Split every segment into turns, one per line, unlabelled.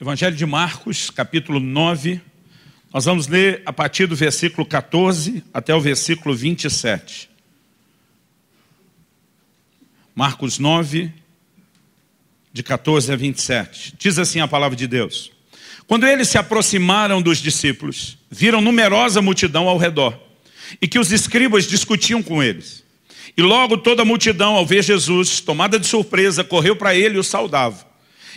Evangelho de Marcos, capítulo 9. Nós vamos ler a partir do versículo 14 até o versículo 27. Marcos 9, de 14 a 27. Diz assim a palavra de Deus. Quando eles se aproximaram dos discípulos, viram numerosa multidão ao redor, e que os escribas discutiam com eles. E logo toda a multidão, ao ver Jesus, tomada de surpresa, correu para ele e o saudava.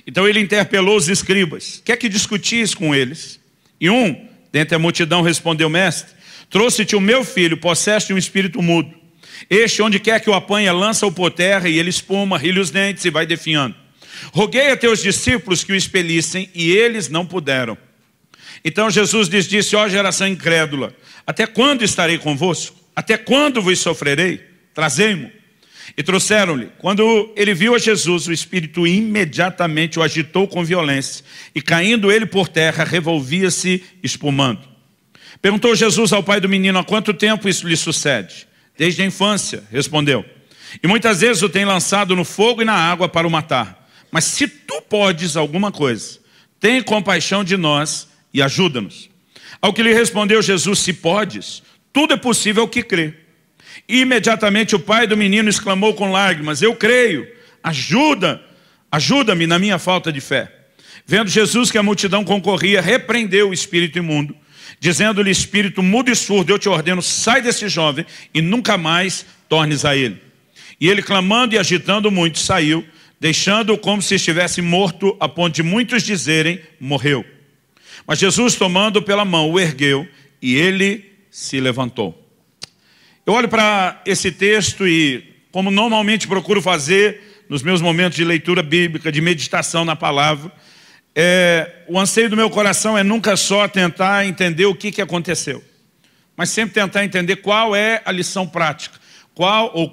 Então ele interpelou os escribas: quer que discutis com eles? E um, dentre a multidão, respondeu: mestre, trouxe-te o meu filho, possesso de um espírito mudo. Este, onde quer que o apanha, lança-o por terra, e ele espuma, ri-lhe os dentes e vai definhando. Roguei a teus discípulos que o expelissem, e eles não puderam. Então Jesus lhes disse: ó geração incrédula, até quando estarei convosco? Até quando vos sofrerei? Trazei-mo. E trouxeram-lhe. Quando ele viu a Jesus, o espírito imediatamente o agitou com violência, e caindo ele por terra, revolvia-se espumando. Perguntou Jesus ao pai do menino: há quanto tempo isso lhe sucede? Desde a infância, respondeu. E muitas vezes o tem lançado no fogo e na água para o matar. Mas se tu podes alguma coisa, tem compaixão de nós e ajuda-nos. Ao que lhe respondeu Jesus: se podes, tudo é possível ao que crê. E imediatamente o pai do menino exclamou com lágrimas: eu creio, ajuda-me na minha falta de fé. Vendo Jesus que a multidão concorria, repreendeu o espírito imundo, dizendo-lhe: espírito mudo e surdo, eu te ordeno, sai desse jovem e nunca mais tornes a ele. E ele, clamando e agitando muito, saiu, deixando-o como se estivesse morto, a ponto de muitos dizerem: morreu. Mas Jesus, tomando pela mão, o ergueu, e ele se levantou. Eu olho para esse texto e, como normalmente procuro fazer nos meus momentos de leitura bíblica, de meditação na palavra, o anseio do meu coração é nunca só tentar entender o que aconteceu, mas sempre tentar entender qual é a lição prática,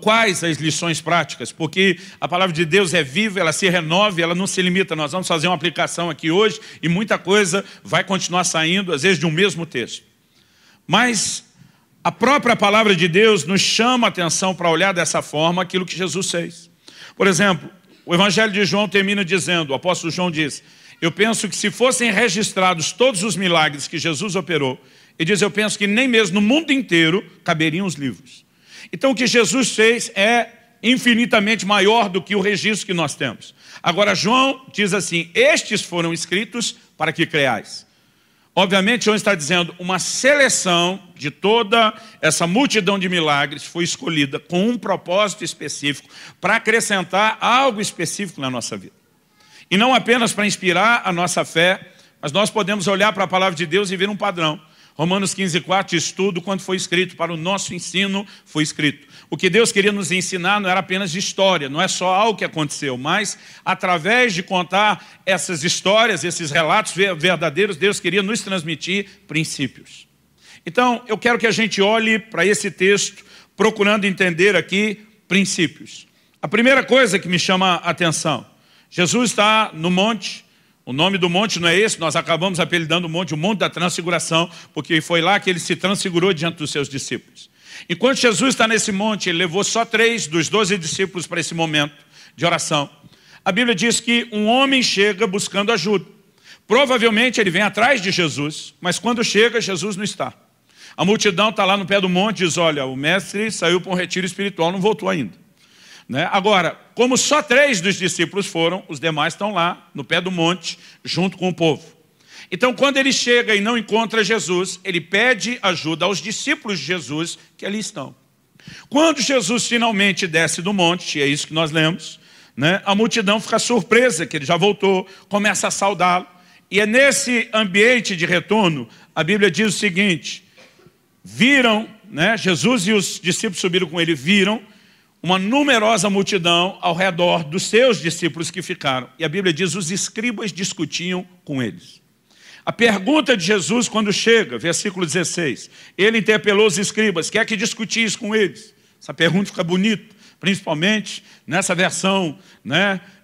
quais as lições práticas, porque a palavra de Deus é viva, ela se renova, ela não se limita. Nós vamos fazer uma aplicação aqui hoje e muita coisa vai continuar saindo, às vezes de um mesmo texto. Mas a própria palavra de Deus nos chama a atenção para olhar dessa forma aquilo que Jesus fez. Por exemplo, o Evangelho de João termina dizendo, o apóstolo João diz: eu penso que se fossem registrados todos os milagres que Jesus operou, ele diz, eu penso que nem mesmo no mundo inteiro caberiam os livros. Então o que Jesus fez é infinitamente maior do que o registro que nós temos. Agora João diz assim: estes foram escritos para que creais. Obviamente João está dizendo, uma seleção de toda essa multidão de milagres foi escolhida com um propósito específico para acrescentar algo específico na nossa vida. E não apenas para inspirar a nossa fé, mas nós podemos olhar para a palavra de Deus e ver um padrão. Romanos 15:4 diz: tudo quanto foi escrito para o nosso ensino foi escrito. O que Deus queria nos ensinar não era apenas de história, não é só algo que aconteceu, mas através de contar essas histórias, esses relatos verdadeiros, Deus queria nos transmitir princípios. Então, eu quero que a gente olhe para esse texto, procurando entender aqui princípios. A primeira coisa que me chama a atenção: Jesus está no monte. O nome do monte não é esse, nós acabamos apelidando o monte da transfiguração, porque foi lá que ele se transfigurou diante dos seus discípulos. Enquanto Jesus está nesse monte, ele levou só 3 dos 12 discípulos para esse momento de oração. A Bíblia diz que um homem chega buscando ajuda. Provavelmente ele vem atrás de Jesus, mas quando chega, Jesus não está. A multidão está lá no pé do monte e diz: olha, o mestre saiu para um retiro espiritual, não voltou ainda. Agora, como só 3 dos discípulos foram, os demais estão lá no pé do monte, junto com o povo. Então, quando ele chega e não encontra Jesus, ele pede ajuda aos discípulos de Jesus que ali estão. Quando Jesus finalmente desce do monte, e é isso que nós lemos, a multidão fica surpresa que ele já voltou, começa a saudá-lo. E é nesse ambiente de retorno, a Bíblia diz o seguinte: viram, Jesus e os discípulos subiram com ele, viram uma numerosa multidão ao redor dos seus discípulos que ficaram. E a Bíblia diz: os escribas discutiam com eles. A pergunta de Jesus quando chega, versículo 16, ele interpelou os escribas: quer que discutis com eles? Essa pergunta fica bonita, principalmente nessa versão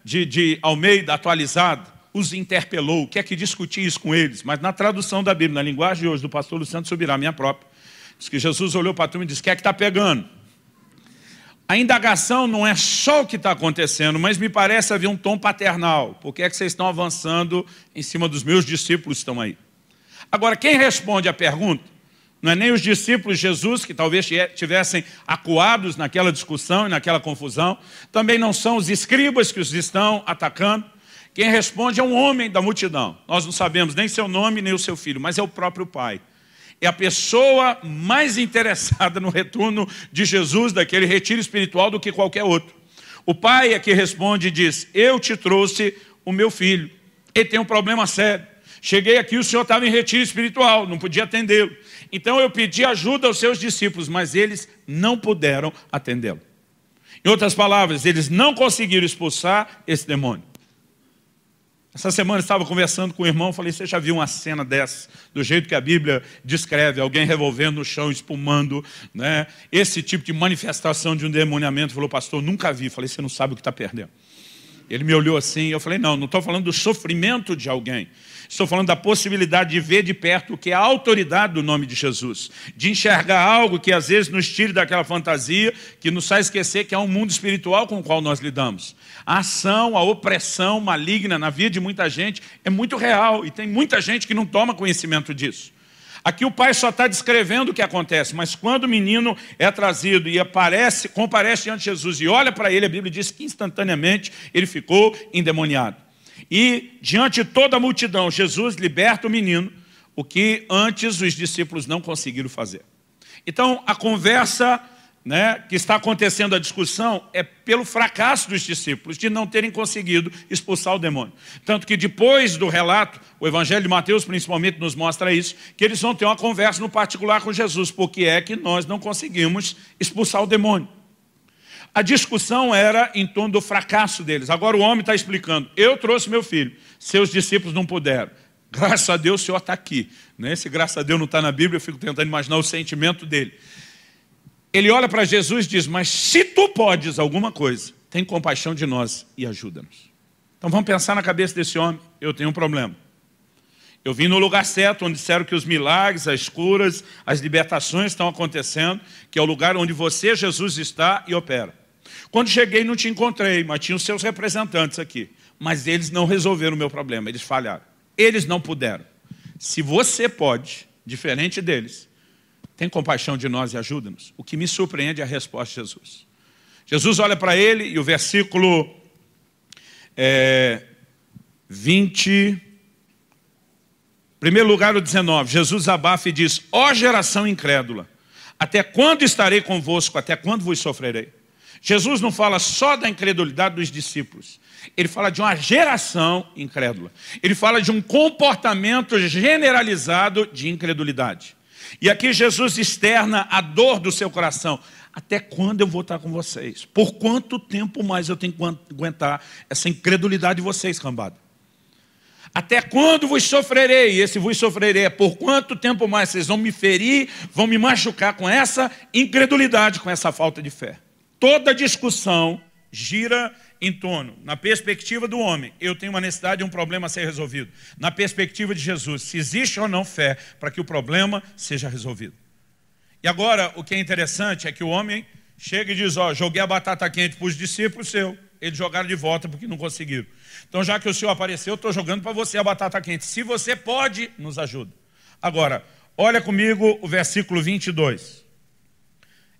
de Almeida atualizada. Os interpelou, quer que discutis com eles? Mas na tradução da Bíblia, na linguagem de hoje, do pastor Luciano Subirá, minha própria, diz que Jesus olhou para a turma e disse: quer que está pegando? A indagação não é só o que está acontecendo, mas me parece haver um tom paternal. Por que é que vocês estão avançando em cima dos meus discípulos que estão aí? Agora, quem responde à pergunta não é nem os discípulos de Jesus, que talvez estivessem acuados naquela discussão e naquela confusão. Também não são os escribas que os estão atacando. Quem responde é um homem da multidão. Nós não sabemos nem seu nome, nem o seu filho, mas é o próprio Pai. É a pessoa mais interessada no retorno de Jesus, daquele retiro espiritual, do que qualquer outro. O Pai é que responde e diz: eu te trouxe o meu filho. Ele tem um problema sério. Cheguei aqui, o senhor estava em retiro espiritual, não podia atendê-lo. Então eu pedi ajuda aos seus discípulos, mas eles não puderam atendê-lo. Em outras palavras, eles não conseguiram expulsar esse demônio. Essa semana eu estava conversando com o irmão, falei: você já viu uma cena dessa, do jeito que a Bíblia descreve, alguém revolvendo no chão, espumando, né? Esse tipo de manifestação de um demoniamento. Falou: pastor, nunca vi. Falei: você não sabe o que está perdendo. Ele me olhou assim, eu falei: não estou falando do sofrimento de alguém. Estou falando da possibilidade de ver de perto o que é a autoridade do nome de Jesus. De enxergar algo que às vezes nos tire daquela fantasia, que nos faz esquecer que há um mundo espiritual com o qual nós lidamos. A ação, a opressão maligna na vida de muita gente é muito real. E tem muita gente que não toma conhecimento disso. Aqui o pai só está descrevendo o que acontece, mas quando o menino é trazido e comparece diante de Jesus e olha para ele, a Bíblia diz que instantaneamente ele ficou endemoniado. E diante de toda a multidão, Jesus liberta o menino, o que antes os discípulos não conseguiram fazer. Então a conversa, que está acontecendo, a discussão, é pelo fracasso dos discípulos de não terem conseguido expulsar o demônio. Tanto que depois do relato, o Evangelho de Mateus principalmente nos mostra isso, que eles vão ter uma conversa no particular com Jesus, porque é que nós não conseguimos expulsar o demônio. A discussão era em torno do fracasso deles. Agora o homem está explicando: eu trouxe meu filho, seus discípulos não puderam. Graças a Deus o senhor está aqui. Se graças a Deus não está na Bíblia, eu fico tentando imaginar o sentimento dele. Ele olha para Jesus e diz: mas se tu podes alguma coisa, tem compaixão de nós e ajuda-nos. Então vamos pensar na cabeça desse homem. Eu tenho um problema. Eu vim no lugar certo, onde disseram que os milagres, as curas, as libertações estão acontecendo, que é o lugar onde você, Jesus, está e opera. Quando cheguei não te encontrei, mas tinha os seus representantes aqui. Mas eles não resolveram o meu problema, eles falharam. Eles não puderam. Se você pode, diferente deles, tem compaixão de nós e ajuda-nos. O que me surpreende é a resposta de Jesus. Jesus olha para ele e o versículo 20, primeiro lugar o 19, Jesus abafa e diz: ó geração incrédula, até quando estarei convosco, até quando vos sofrerei? Jesus não fala só da incredulidade dos discípulos. Ele fala de uma geração incrédula. Ele fala de um comportamento generalizado de incredulidade. E aqui Jesus externa a dor do seu coração. Até quando eu vou estar com vocês? Por quanto tempo mais eu tenho que aguentar essa incredulidade de vocês, cambada? Até quando vos sofrerei? E esse vos sofrerei é por quanto tempo mais vocês vão me ferir, vão me machucar com essa incredulidade, com essa falta de fé. Toda discussão gira em torno, na perspectiva do homem, eu tenho uma necessidade de um problema a ser resolvido. Na perspectiva de Jesus, se existe ou não fé para que o problema seja resolvido. E agora, o que é interessante é que o homem chega e diz: ó, joguei a batata quente para os discípulos seus, eles jogaram de volta porque não conseguiram. Então, já que o Senhor apareceu, eu estou jogando para você a batata quente. Se você pode, nos ajuda. Agora, olha comigo o versículo 22.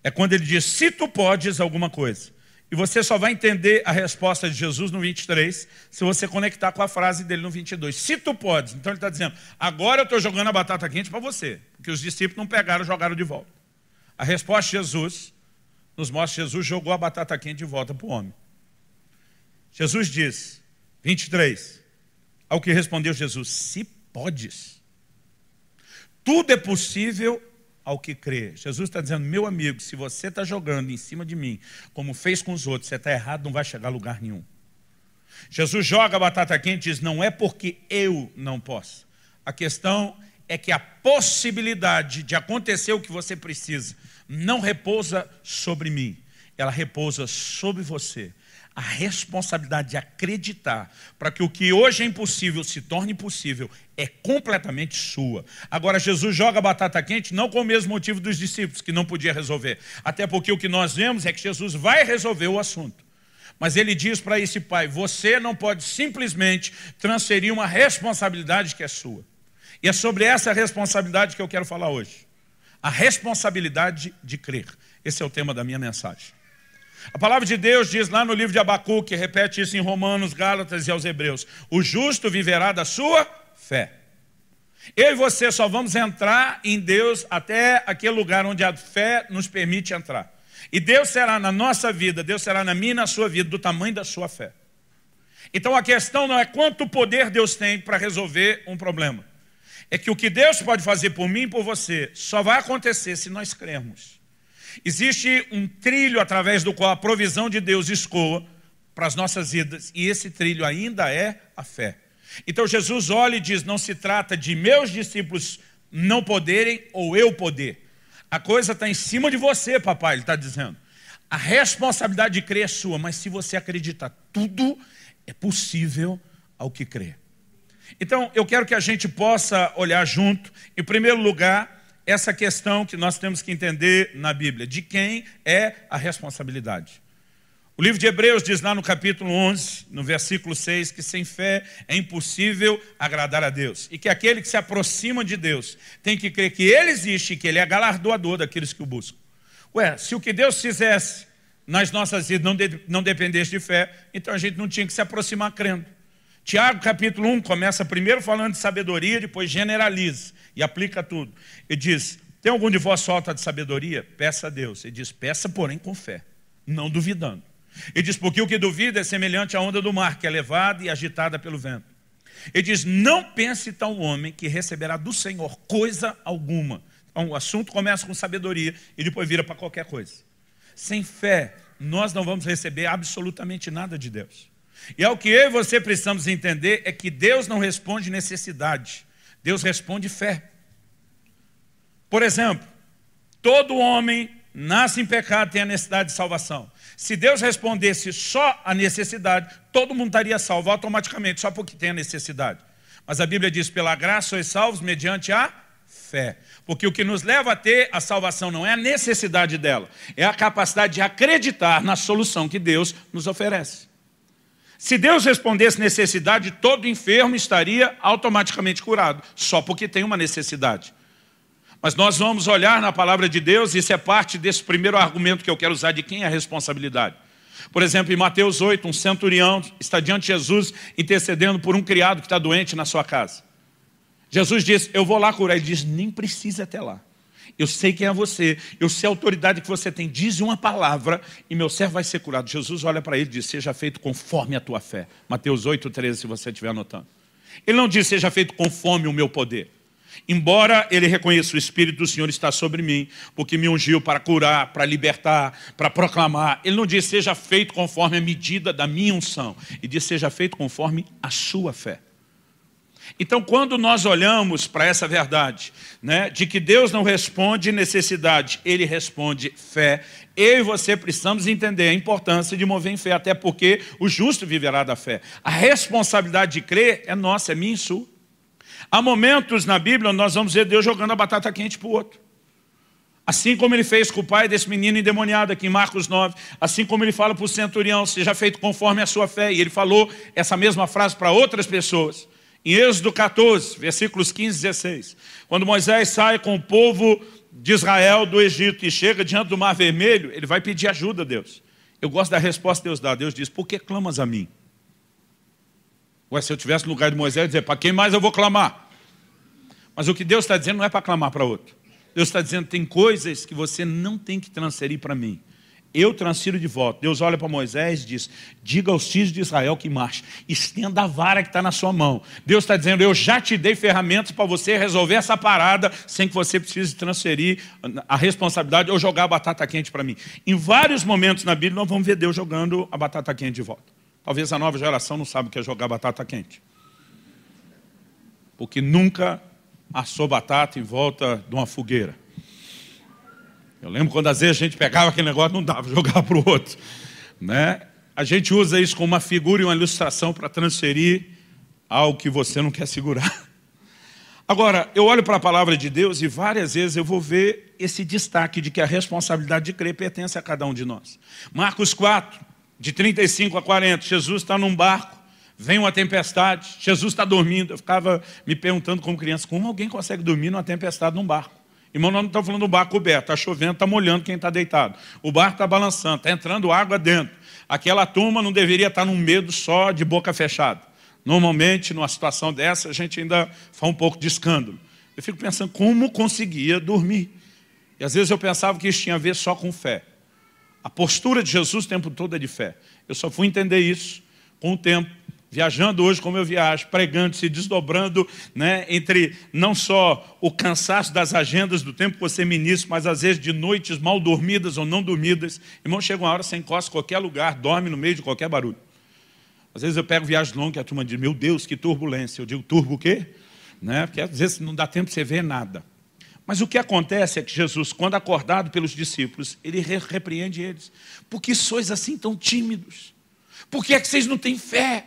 É quando ele diz: se tu podes alguma coisa. E você só vai entender a resposta de Jesus no 23, se você conectar com a frase dele no 22. Se tu podes. Então ele está dizendo: agora eu estou jogando a batata quente para você. Porque os discípulos não pegaram, jogaram de volta. A resposta de Jesus nos mostra que Jesus jogou a batata quente de volta para o homem. Jesus diz, 23, ao que respondeu Jesus: se podes. Tudo é possível ao que crê. Jesus está dizendo: meu amigo, se você está jogando em cima de mim, como fez com os outros, você está errado, não vai chegar a lugar nenhum. Jesus joga a batata quente e diz: não é porque eu não posso. A questão é que a possibilidade de acontecer o que você precisa não repousa sobre mim, ela repousa sobre você. A responsabilidade de acreditar para que o que hoje é impossível se torne possível é completamente sua. Agora, Jesus joga a batata quente não com o mesmo motivo dos discípulos, que não podia resolver. Até porque o que nós vemos é que Jesus vai resolver o assunto. Mas ele diz para esse pai, você não pode simplesmente transferir uma responsabilidade que é sua. E é sobre essa responsabilidade que eu quero falar hoje. A responsabilidade de crer. Esse é o tema da minha mensagem. A palavra de Deus diz lá no livro de Abacuque, repete isso em Romanos, Gálatas e aos Hebreus. O justo viverá da sua fé. Eu e você só vamos entrar em Deus até aquele lugar onde a fé nos permite entrar. E Deus será na nossa vida, Deus será na minha e na sua vida, do tamanho da sua fé. Então a questão não é quanto poder Deus tem para resolver um problema. É que o que Deus pode fazer por mim e por você só vai acontecer se nós crermos. Existe um trilho através do qual a provisão de Deus escoa para as nossas vidas, e esse trilho ainda é a fé. Então Jesus olha e diz, não se trata de meus discípulos não poderem ou eu poder. A coisa está em cima de você, papai, ele está dizendo. A responsabilidade de crer é sua, mas se você acreditar, tudo é possível ao que crê. Então, eu quero que a gente possa olhar junto, em primeiro lugar, essa questão que nós temos que entender na Bíblia, de quem é a responsabilidade. O livro de Hebreus diz lá no capítulo 11, no versículo 6, que sem fé é impossível agradar a Deus. E que aquele que se aproxima de Deus tem que crer que Ele existe e que Ele é galardoador daqueles que o buscam. Ué, se o que Deus fizesse nas nossas vidas não dependesse de fé, então a gente não tinha que se aproximar crendo. Tiago capítulo 1 começa primeiro falando de sabedoria, depois generaliza e aplica tudo. Ele diz, tem algum de vós falta de sabedoria? Peça a Deus. Ele diz, peça porém com fé, não duvidando. Ele diz, porque o que duvida é semelhante à onda do mar, que é levada e agitada pelo vento. Ele diz, não pense tal homem que receberá do Senhor coisa alguma. Então o assunto começa com sabedoria e depois vira para qualquer coisa. Sem fé, nós não vamos receber absolutamente nada de Deus. E é o que eu e você precisamos entender, é que Deus não responde necessidade, Deus responde fé. Por exemplo, todo homem nasce em pecado, tem a necessidade de salvação. Se Deus respondesse só a necessidade, todo mundo estaria salvo automaticamente, só porque tem a necessidade. Mas a Bíblia diz, pela graça sois salvos mediante a fé. Porque o que nos leva a ter a salvação não é a necessidade dela, é a capacidade de acreditar na solução que Deus nos oferece. Se Deus respondesse necessidade, todo enfermo estaria automaticamente curado, só porque tem uma necessidade. Mas nós vamos olhar na palavra de Deus, isso é parte desse primeiro argumento que eu quero usar de quem é a responsabilidade. Por exemplo, em Mateus 8, um centurião está diante de Jesus intercedendo por um criado que está doente na sua casa. Jesus diz, eu vou lá curar. Ele diz, nem precisa até lá. Eu sei quem é você, eu sei a autoridade que você tem. Diz uma palavra e meu servo vai ser curado. Jesus olha para ele e diz, seja feito conforme a tua fé. Mateus 8, 13, se você estiver anotando. Ele não diz, seja feito conforme o meu poder. Embora ele reconheça o Espírito do Senhor está sobre mim, porque me ungiu para curar, para libertar, para proclamar. Ele não diz, seja feito conforme a medida da minha unção. Ele diz, seja feito conforme a sua fé. Então, quando nós olhamos para essa verdade, né, de que Deus não responde necessidade, Ele responde fé, eu e você precisamos entender a importância de mover em fé, até porque o justo viverá da fé. A responsabilidade de crer é nossa, é minha e sua. Há momentos na Bíblia onde nós vamos ver Deus jogando a batata quente para o outro. Assim como Ele fez com o pai desse menino endemoniado aqui em Marcos 9, assim como Ele fala para o centurião, seja feito conforme a sua fé, e Ele falou essa mesma frase para outras pessoas. Em Êxodo 14, versículos 15 e 16, quando Moisés sai com o povo de Israel do Egito e chega diante do Mar Vermelho, ele vai pedir ajuda a Deus. Eu gosto da resposta que Deus dá. Deus diz, por que clamas a mim? Ué, se eu estivesse no lugar de Moisés, eu ia dizer, para quem mais eu vou clamar? Mas o que Deus está dizendo não é para clamar para outro. Deus está dizendo, tem coisas que você não tem que transferir para mim. Eu transfiro de volta. Deus olha para Moisés e diz, diga aos filhos de Israel que marche, estenda a vara que está na sua mão. Deus está dizendo, eu já te dei ferramentas para você resolver essa parada sem que você precise transferir a responsabilidade ou jogar a batata quente para mim. Em vários momentos na Bíblia nós vamos ver Deus jogando a batata quente de volta. Talvez a nova geração não saiba o que é jogar batata quente. Porque nunca assou batata em volta de uma fogueira. Eu lembro quando às vezes a gente pegava aquele negócio, não dava, jogava para o outro. Né? A gente usa isso como uma figura e uma ilustração para transferir algo que você não quer segurar. Agora, eu olho para a palavra de Deus e várias vezes eu vou ver esse destaque de que a responsabilidade de crer pertence a cada um de nós. Marcos 4, de 35 a 40, Jesus está num barco, vem uma tempestade, Jesus está dormindo. Eu ficava me perguntando como criança, como alguém consegue dormir numa tempestade num barco? Irmão, nós não estamos falando do barco coberto, está chovendo, está molhando quem está deitado. O barco está balançando, está entrando água dentro. Aquela turma não deveria estar num medo só de boca fechada. Normalmente, numa situação dessa, a gente ainda faz um pouco de escândalo. Eu fico pensando como conseguia dormir. E às vezes eu pensava que isso tinha a ver só com fé. A postura de Jesus o tempo todo é de fé. Eu só fui entender isso com o tempo, viajando hoje como eu viajo, pregando, se desdobrando, né, entre não só o cansaço das agendas do tempo que você ministra, mas às vezes de noites mal dormidas ou não dormidas. Irmão, chega uma hora, você encosta em qualquer lugar, dorme no meio de qualquer barulho. Às vezes eu pego viagem longa e a turma diz, meu Deus, que turbulência. Eu digo, turbo o quê? Né? Porque às vezes não dá tempo de você ver nada. Mas o que acontece é que Jesus, quando acordado pelos discípulos, ele repreende eles. Por que sois assim tão tímidos? Por que é que vocês não têm fé?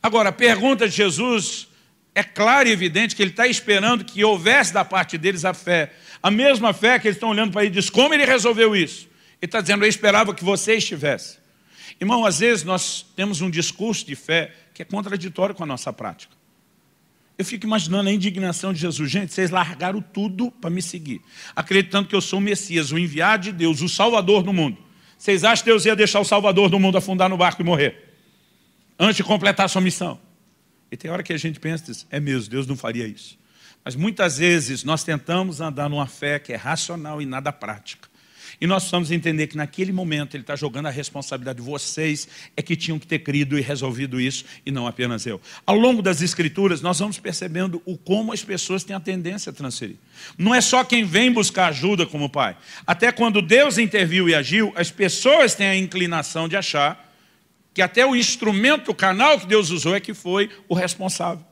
Agora, a pergunta de Jesus é clara e evidente que ele está esperando que houvesse da parte deles a fé. A mesma fé que eles estão olhando para ele e diz, como ele resolveu isso? Ele está dizendo, eu esperava que você estivesse. Irmão, às vezes nós temos um discurso de fé que é contraditório com a nossa prática. Eu fico imaginando a indignação de Jesus. Gente, vocês largaram tudo para me seguir, acreditando que eu sou o Messias, o enviado de Deus, o Salvador do mundo. Vocês acham que Deus ia deixar o Salvador do mundo afundar no barco e morrer antes de completar a sua missão? E tem hora que a gente pensa, é mesmo, Deus não faria isso. Mas muitas vezes nós tentamos andar numa fé que é racional e nada prática. E nós precisamos entender que naquele momento ele está jogando a responsabilidade de vocês é que tinham que ter crido e resolvido isso e não apenas eu. Ao longo das escrituras nós vamos percebendo como as pessoas têm a tendência a transferir. Não é só quem vem buscar ajuda como pai. Até quando Deus interviu e agiu, as pessoas têm a inclinação de achar que até o instrumento, o canal que Deus usou é que foi o responsável.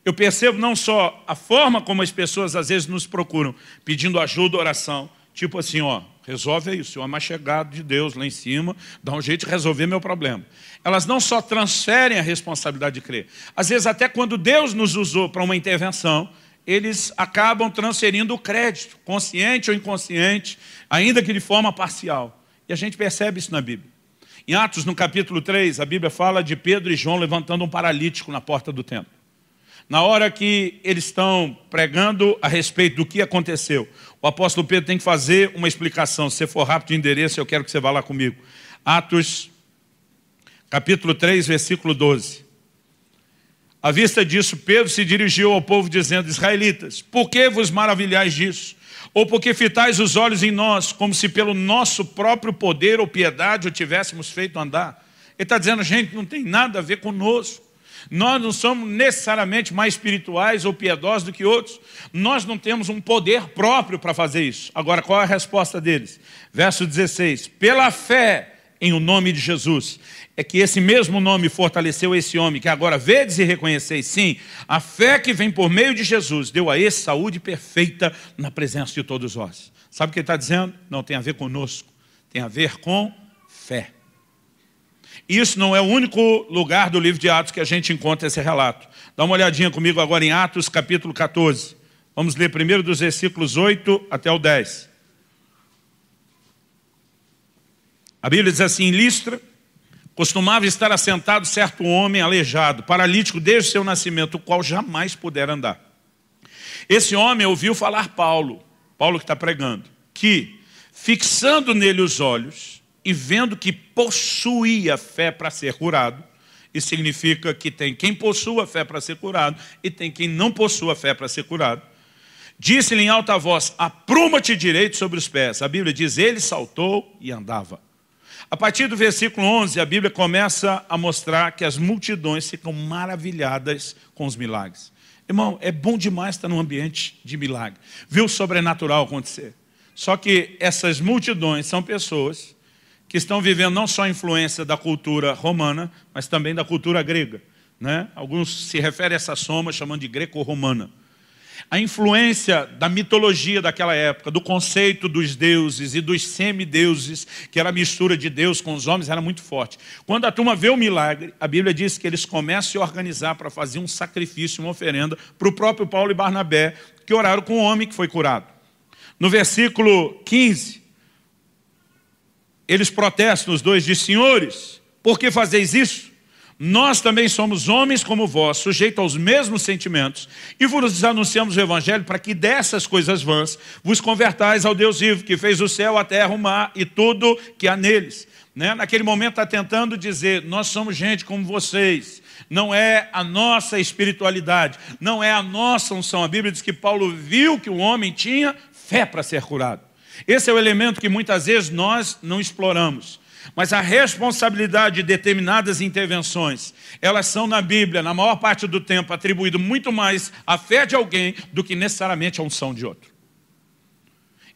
Eu percebo não só a forma como as pessoas às vezes nos procuram pedindo ajuda, oração. Tipo assim, ó, resolve isso, o homem mais chegado de Deus lá em cima, dá um jeito de resolver meu problema. Elas não só transferem a responsabilidade de crer. Às vezes até quando Deus nos usou para uma intervenção, eles acabam transferindo o crédito, consciente ou inconsciente, ainda que de forma parcial. E a gente percebe isso na Bíblia. Em Atos, no capítulo 3, a Bíblia fala de Pedro e João levantando um paralítico na porta do templo. Na hora que eles estão pregando a respeito do que aconteceu, o apóstolo Pedro tem que fazer uma explicação. Se você for rápido de endereço, eu quero que você vá lá comigo. Atos, capítulo 3, versículo 12. À vista disso, Pedro se dirigiu ao povo dizendo, israelitas, por que vos maravilhais disso? Ou porque fitais os olhos em nós, como se pelo nosso próprio poder ou piedade o tivéssemos feito andar? Ele está dizendo, gente, não tem nada a ver conosco. Nós não somos necessariamente mais espirituais ou piedosos do que outros. Nós não temos um poder próprio para fazer isso. Agora, qual é a resposta deles? Verso 16. Pela fé em o nome de Jesus. É que esse mesmo nome fortaleceu esse homem, que agora vedes e reconheceis. Sim, a fé que vem por meio de Jesus deu a esse saúde perfeita na presença de todos nós. Sabe o que ele está dizendo? Não tem a ver conosco. Tem a ver com fé. Isso não é o único lugar do livro de Atos que a gente encontra esse relato. Dá uma olhadinha comigo agora em Atos, capítulo 14. Vamos ler primeiro dos versículos 8 até o 10. A Bíblia diz assim, em Listra, costumava estar assentado certo homem aleijado, paralítico desde o seu nascimento, o qual jamais pudera andar. Esse homem ouviu falar Paulo que está pregando, que, fixando nele os olhos, e vendo que possuía fé para ser curado, isso significa que tem quem possua fé para ser curado e tem quem não possua fé para ser curado, disse-lhe em alta voz, apruma-te direito sobre os pés. A Bíblia diz, ele saltou e andava. A partir do versículo 11, a Bíblia começa a mostrar que as multidões ficam maravilhadas com os milagres. Irmão, é bom demais estar num ambiente de milagre, ver o sobrenatural acontecer. Só que essas multidões são pessoas que estão vivendo não só a influência da cultura romana, mas também da cultura grega, né? Alguns se referem a essa soma chamando de greco-romana. A influência da mitologia daquela época, do conceito dos deuses e dos semideuses, que era a mistura de Deus com os homens, era muito forte. Quando a turma vê o milagre, a Bíblia diz que eles começam a se organizar para fazer um sacrifício, uma oferenda, para o próprio Paulo e Barnabé, que oraram com o homem que foi curado. No versículo 15, eles protestam, os dois, dizem: senhores, por que fazeis isso? Nós também somos homens como vós, sujeitos aos mesmos sentimentos, e vos anunciamos o Evangelho para que dessas coisas vãs vos convertais ao Deus vivo, que fez o céu, a terra, o mar e tudo que há neles. Naquele momento está tentando dizer: nós somos gente como vocês, não é a nossa espiritualidade, não é a nossa unção. A Bíblia diz que Paulo viu que o homem tinha fé para ser curado. Esse é o elemento que muitas vezes nós não exploramos. Mas a responsabilidade de determinadas intervenções, elas são na Bíblia, na maior parte do tempo, atribuído muito mais à fé de alguém do que necessariamente à unção de outro.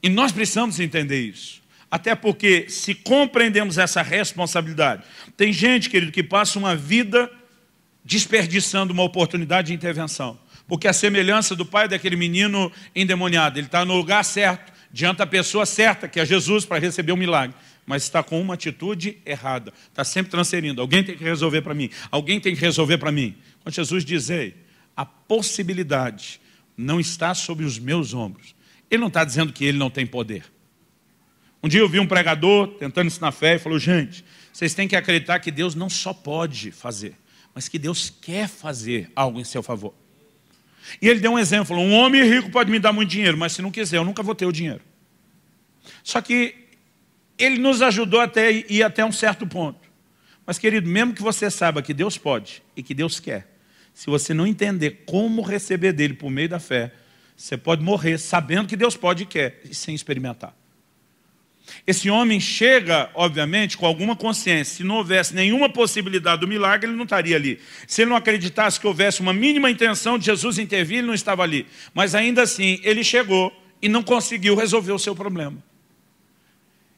E nós precisamos entender isso. Até porque, se compreendemos essa responsabilidade, tem gente, querido, que passa uma vida desperdiçando uma oportunidade de intervenção. Porque a semelhança do pai daquele menino endemoniado, ele está no lugar certo, diante da pessoa certa, que é Jesus, para receber o milagre. Mas está com uma atitude errada, está sempre transferindo. Alguém tem que resolver para mim, alguém tem que resolver para mim. Quando Jesus diz: ei, a possibilidade não está sobre os meus ombros. Ele não está dizendo que ele não tem poder. Um dia eu vi um pregador tentando ensinar fé e falou: gente, vocês têm que acreditar que Deus não só pode fazer, mas que Deus quer fazer algo em seu favor. E ele deu um exemplo: um homem rico pode me dar muito dinheiro, mas se não quiser, eu nunca vou ter o dinheiro. Só que ele nos ajudou até ir até um certo ponto. Mas, querido, mesmo que você saiba que Deus pode e que Deus quer, se você não entender como receber dele por meio da fé, você pode morrer sabendo que Deus pode e quer, e sem experimentar. Esse homem chega, obviamente, com alguma consciência. Se não houvesse nenhuma possibilidade do milagre, ele não estaria ali. Se ele não acreditasse que houvesse uma mínima intenção de Jesus intervir, ele não estava ali. Mas ainda assim, ele chegou e não conseguiu resolver o seu problema.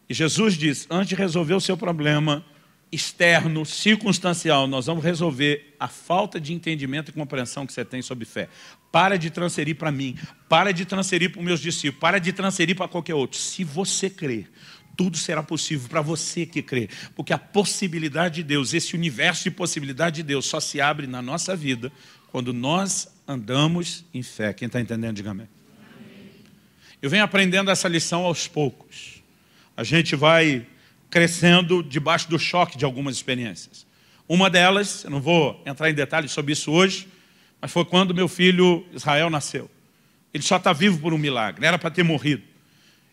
E Jesus diz: antes de resolver o seu problema externo, circunstancial, nós vamos resolver a falta de entendimento e compreensão que você tem sobre fé. Para de transferir para mim, para de transferir para os meus discípulos, para de transferir para qualquer outro. Se você crer, tudo será possível para você que crê. Porque a possibilidade de Deus, esse universo de possibilidade de Deus, só se abre na nossa vida quando nós andamos em fé. Quem está entendendo, diga amém. Eu venho aprendendo essa lição aos poucos. A gente vai crescendo debaixo do choque de algumas experiências. Uma delas, eu não vou entrar em detalhes sobre isso hoje, mas foi quando meu filho Israel nasceu. Ele só está vivo por um milagre, era para ter morrido.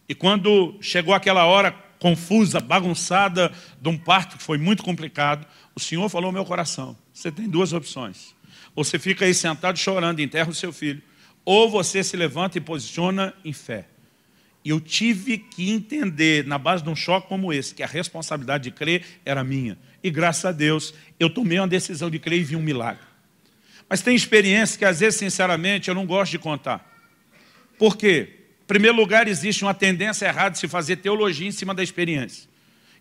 E quando chegou aquela hora confusa, bagunçada, de um parto que foi muito complicado, o Senhor falou ao meu coração: você tem duas opções. Ou você fica aí sentado chorando e enterra o seu filho, ou você se levanta e posiciona em fé. E eu tive que entender, na base de um choque como esse, que a responsabilidade de crer era minha. E graças a Deus, eu tomei uma decisão de crer e vi um milagre. Mas tem experiências que, às vezes, sinceramente, eu não gosto de contar. Por quê? Em primeiro lugar, existe uma tendência errada de se fazer teologia em cima da experiência.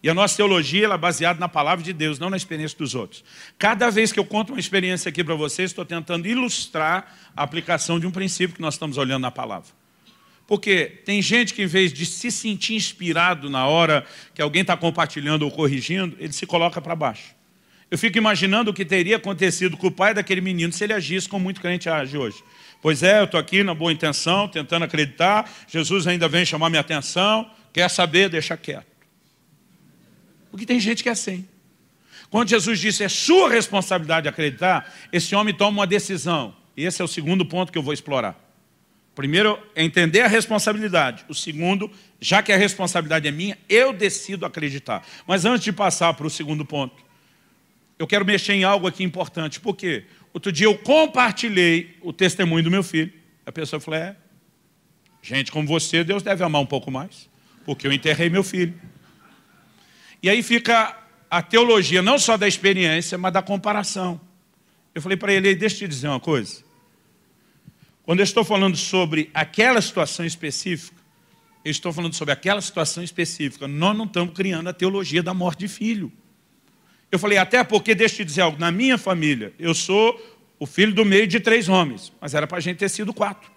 E a nossa teologia ela é baseada na palavra de Deus, não na experiência dos outros. Cada vez que eu conto uma experiência aqui para vocês, estou tentando ilustrar a aplicação de um princípio que nós estamos olhando na palavra. Porque tem gente que, em vez de se sentir inspirado na hora que alguém está compartilhando ou corrigindo, ele se coloca para baixo. Eu fico imaginando o que teria acontecido com o pai daquele menino se ele agisse como muito crente age hoje. Pois é, eu estou aqui na boa intenção, tentando acreditar, Jesus ainda vem chamar minha atenção, quer saber, deixa quieto. Porque tem gente que é assim. Quando Jesus disse, é sua responsabilidade acreditar, esse homem toma uma decisão. E esse é o segundo ponto que eu vou explorar. Primeiro, é entender a responsabilidade. O segundo, já que a responsabilidade é minha, eu decido acreditar. Mas antes de passar para o segundo ponto, eu quero mexer em algo aqui importante. Por quê? Outro dia eu compartilhei o testemunho do meu filho. A pessoa falou, gente como você, Deus deve amar um pouco mais, porque eu enterrei meu filho. E aí fica a teologia, não só da experiência, mas da comparação. Eu falei para ele, deixa eu te dizer uma coisa. Quando eu estou falando sobre aquela situação específica, eu estou falando sobre aquela situação específica. Nós não estamos criando a teologia da morte de filho. Eu falei, até porque, deixa eu te dizer algo, na minha família, eu sou o filho do meio de 3 homens, mas era para a gente ter sido 4.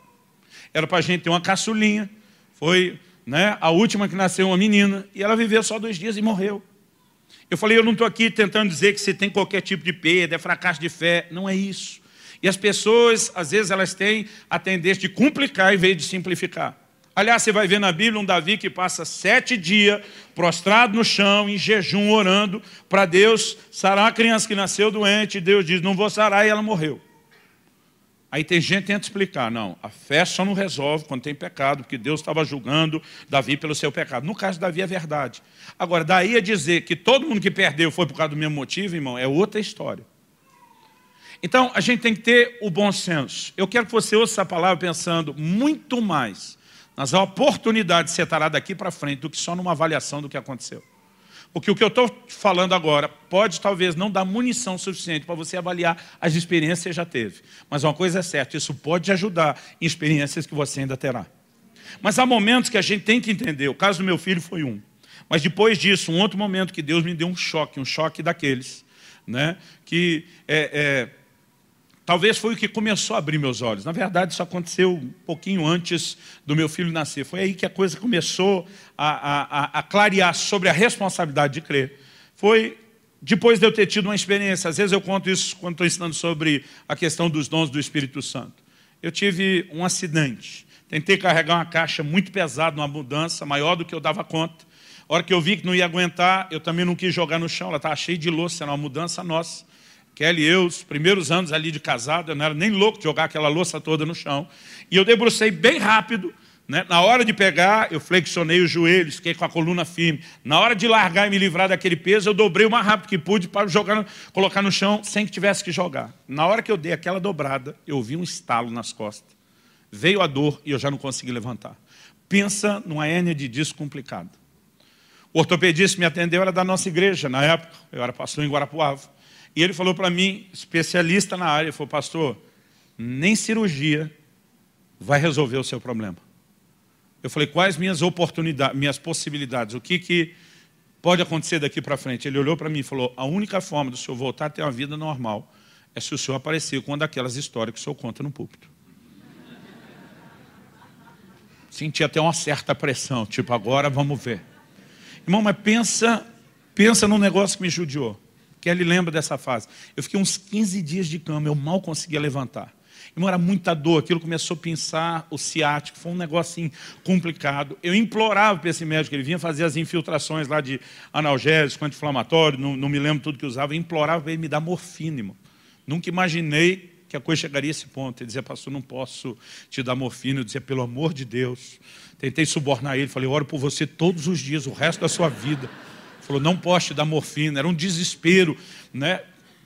Era para a gente ter uma caçulinha. Foi, né, a última que nasceu, uma menina. E ela viveu só 2 dias e morreu. Eu falei, eu não estou aqui tentando dizer que se tem qualquer tipo de perda, é fracasso de fé. Não é isso. E as pessoas, às vezes, elas têm a tendência de complicar em vez de simplificar. Aliás, você vai ver na Bíblia um Davi que passa 7 dias prostrado no chão, em jejum, orando para Deus sarar uma criança que nasceu doente. E Deus diz, não vou sarar, e ela morreu. Aí tem gente que tenta explicar, não, a fé só não resolve quando tem pecado, porque Deus estava julgando Davi pelo seu pecado. No caso de Davi é verdade. Agora, daí a dizer que todo mundo que perdeu foi por causa do mesmo motivo, irmão, é outra história. Então, a gente tem que ter o bom senso. Eu quero que você ouça essa palavra pensando muito mais nas oportunidades que você terá daqui para frente do que só numa avaliação do que aconteceu. Porque o que eu estou falando agora pode talvez não dar munição suficiente para você avaliar as experiências que você já teve. Mas uma coisa é certa, isso pode te ajudar em experiências que você ainda terá. Mas há momentos que a gente tem que entender. O caso do meu filho foi um. Mas depois disso, um outro momento que Deus me deu um choque daqueles, né, que talvez foi o que começou a abrir meus olhos. Na verdade, isso aconteceu um pouquinho antes do meu filho nascer. Foi aí que a coisa começou a clarear sobre a responsabilidade de crer. Foi depois de eu ter tido uma experiência. Às vezes eu conto isso quando estou ensinando sobre a questão dos dons do Espírito Santo. Eu tive um acidente. Tentei carregar uma caixa muito pesada, uma mudança maior do que eu dava conta. A hora que eu vi que não ia aguentar, eu também não quis jogar no chão. Ela estava cheia de louça, era uma mudança nossa. Kelly e eu, os primeiros anos ali de casado, eu não era nem louco de jogar aquela louça toda no chão. E eu debrucei bem rápido, né? Na hora de pegar, eu flexionei os joelhos, fiquei com a coluna firme. Na hora de largar e me livrar daquele peso, eu dobrei o mais rápido que pude para colocar no chão sem que tivesse que jogar. Na hora que eu dei aquela dobrada, eu ouvi um estalo nas costas. Veio a dor e eu já não consegui levantar. Pensa numa hérnia de disco complicada. O ortopedista me atendeu, era da nossa igreja na época. Eu era pastor em Guarapuava. E ele falou para mim, especialista na área, ele falou, pastor, nem cirurgia vai resolver o seu problema. Eu falei, quais minhas oportunidades, minhas possibilidades, o que pode acontecer daqui para frente? Ele olhou para mim e falou, a única forma do senhor voltar a ter uma vida normal é se o senhor aparecer com uma daquelas histórias que o senhor conta no púlpito. Senti até uma certa pressão, tipo, agora vamos ver. Irmão, mas pensa num negócio que me judiou. Kelly lembra dessa fase. Eu fiquei uns 15 dias de cama, eu mal conseguia levantar. Irmão, era muita dor, aquilo começou a pinçar o ciático, foi um negócio assim, complicado. Eu implorava para esse médico, ele vinha fazer as infiltrações lá de analgésico, anti-inflamatório, não me lembro tudo que usava, eu implorava para ele me dar morfina, irmão. Nunca imaginei que a coisa chegaria a esse ponto. Ele dizia, pastor, não posso te dar morfina. Eu dizia, pelo amor de Deus. Tentei subornar ele, falei, oro por você todos os dias, o resto da sua vida. Falou, não posso te dar morfina, era um desespero, né?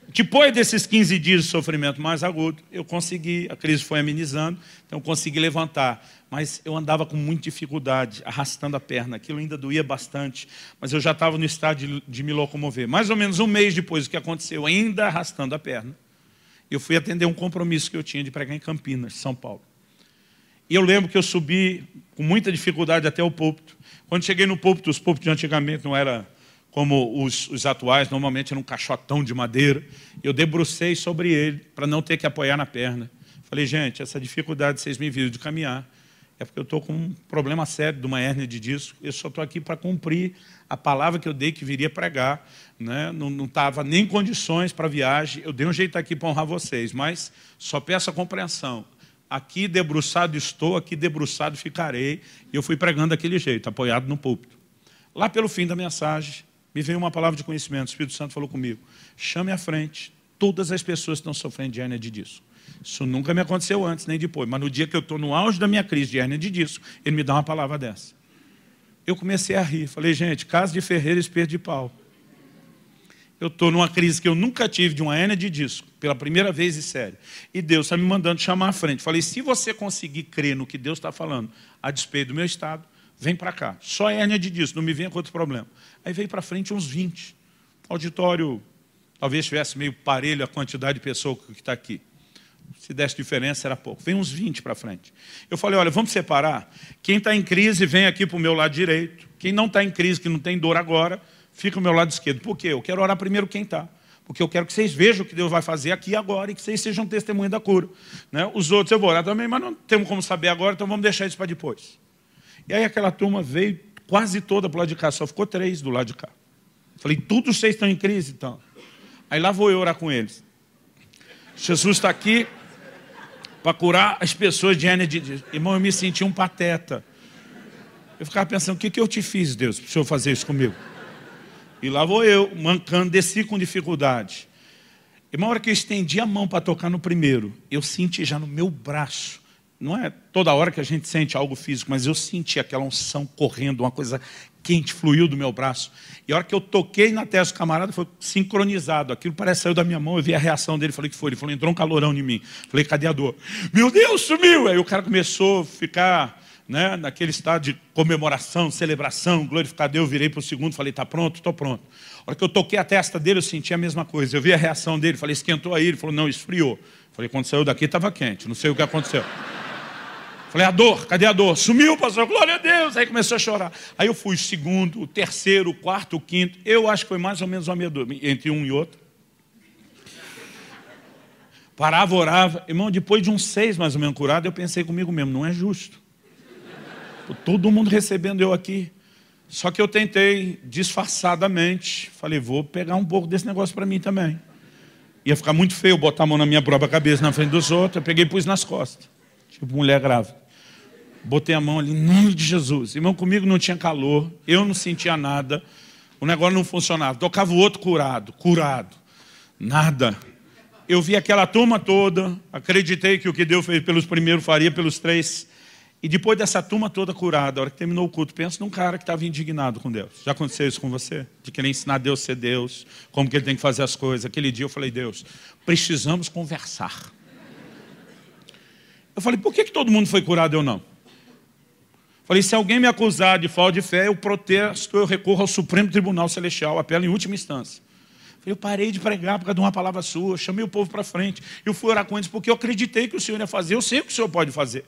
Depois desses 15 dias de sofrimento mais agudo, eu consegui, a crise foi amenizando, então eu consegui levantar. Mas eu andava com muita dificuldade, arrastando a perna, aquilo ainda doía bastante, mas eu já estava no estado de me locomover. Mais ou menos um mês depois do que aconteceu, ainda arrastando a perna, eu fui atender um compromisso que eu tinha de pregar em Campinas, São Paulo. E eu lembro que eu subi com muita dificuldade até o púlpito. Quando cheguei no púlpito, os púlpitos de antigamente não eram como os atuais, normalmente era um caixotão de madeira. Eu debrucei sobre ele para não ter que apoiar na perna. Falei, gente, essa dificuldade que vocês me viram de caminhar é porque eu estou com um problema sério de uma hérnia de disco. Eu só estou aqui para cumprir a palavra que eu dei que viria pregar. Né? Não estava nem em condições para viagem. Eu dei um jeito aqui para honrar vocês, mas só peço a compreensão. Aqui debruçado estou, aqui debruçado ficarei. E eu fui pregando daquele jeito, apoiado no púlpito. Lá pelo fim da mensagem, me veio uma palavra de conhecimento. O Espírito Santo falou comigo, chame à frente todas as pessoas que estão sofrendo de hérnia de disco. Isso nunca me aconteceu antes, nem depois. Mas no dia que eu estou no auge da minha crise de hérnia de disco, ele me dá uma palavra dessa. Eu comecei a rir. Falei, gente, casa de ferreiro, espeto de pau. Eu estou numa crise que eu nunca tive de uma hérnia de disco, pela primeira vez e sério. E Deus está me mandando chamar à frente. Falei, se você conseguir crer no que Deus está falando, a despeito do meu estado, vem para cá. Só hérnia de disco, não me venha com outro problema. Aí veio para frente uns 20. Auditório, talvez tivesse meio parelho a quantidade de pessoas que está aqui. Se desse diferença, era pouco. Vem uns 20 para frente. Eu falei, olha, vamos separar. Quem está em crise, vem aqui para o meu lado direito. Quem não está em crise, que não tem dor agora, fica ao meu lado esquerdo. Por quê? Eu quero orar primeiro quem está. Porque eu quero que vocês vejam o que Deus vai fazer aqui e agora e que vocês sejam testemunha da cura. Né? Os outros eu vou orar também, mas não temos como saber agora, então vamos deixar isso para depois. E aí aquela turma veio quase toda para o lado de cá, só ficou 3 do lado de cá. Falei, todos vocês estão em crise, então. Aí lá vou eu orar com eles. Jesus está aqui para curar as pessoas de hérnia de... Irmão, eu me senti um pateta. Eu ficava pensando, o que eu te fiz, Deus, para o Senhor fazer isso comigo? E lá vou eu, mancando, desci com dificuldade. E uma hora que eu estendi a mão para tocar no primeiro, eu senti já no meu braço, não é toda hora que a gente sente algo físico, mas eu senti aquela unção correndo, uma coisa quente fluiu do meu braço. E a hora que eu toquei na testa do camarada, foi sincronizado. Aquilo parece que saiu da minha mão, eu vi a reação dele, falei, que foi? Ele falou, entrou um calorão em mim. Falei, cadê a dor? Meu Deus, sumiu! Aí o cara começou a ficar... Né, naquele estado de comemoração, celebração, glorificar Deus, eu virei para o segundo, falei, está pronto? Estou pronto. A hora que eu toquei a testa dele, eu senti a mesma coisa. Eu vi a reação dele, falei, esquentou aí? Ele falou, não, esfriou. Falei, quando saiu daqui estava quente, não sei o que aconteceu. Falei, a dor, cadê a dor? Sumiu, pastor, glória a Deus. Aí começou a chorar. Aí eu fui o segundo, o terceiro, o quarto, o quinto. Eu acho que foi mais ou menos uma meia dor, entre um e outro. Parava, orava. Irmão, depois de uns 6 mais ou menos curado, eu pensei comigo mesmo, não é justo. Todo mundo recebendo eu aqui. Só que eu tentei disfarçadamente. Falei, vou pegar um pouco desse negócio para mim também. Ia ficar muito feio botar a mão na minha própria cabeça na frente dos outros. Eu peguei e pus nas costas. Tipo mulher grávida. Botei a mão ali, em nome de Jesus. Irmão, comigo não tinha calor. Eu não sentia nada. O negócio não funcionava. Tocava o outro curado. Nada. Eu vi aquela turma toda. Acreditei que o que Deus fez pelos primeiros faria pelos 3. E depois dessa turma toda curada, a hora que terminou o culto, pensa num cara que estava indignado com Deus. Já aconteceu isso com você? De querer ensinar Deus a ser Deus, como que Ele tem que fazer as coisas. Aquele dia eu falei, Deus, precisamos conversar. Eu falei, por que todo mundo foi curado e eu não? Falei, se alguém me acusar de falta de fé, eu protesto, eu recorro ao Supremo Tribunal Celestial, apelo em última instância. Eu parei de pregar por causa de uma palavra sua, chamei o povo para frente. Eu fui orar com eles porque eu acreditei que o Senhor ia fazer, eu sei o que o Senhor pode fazer.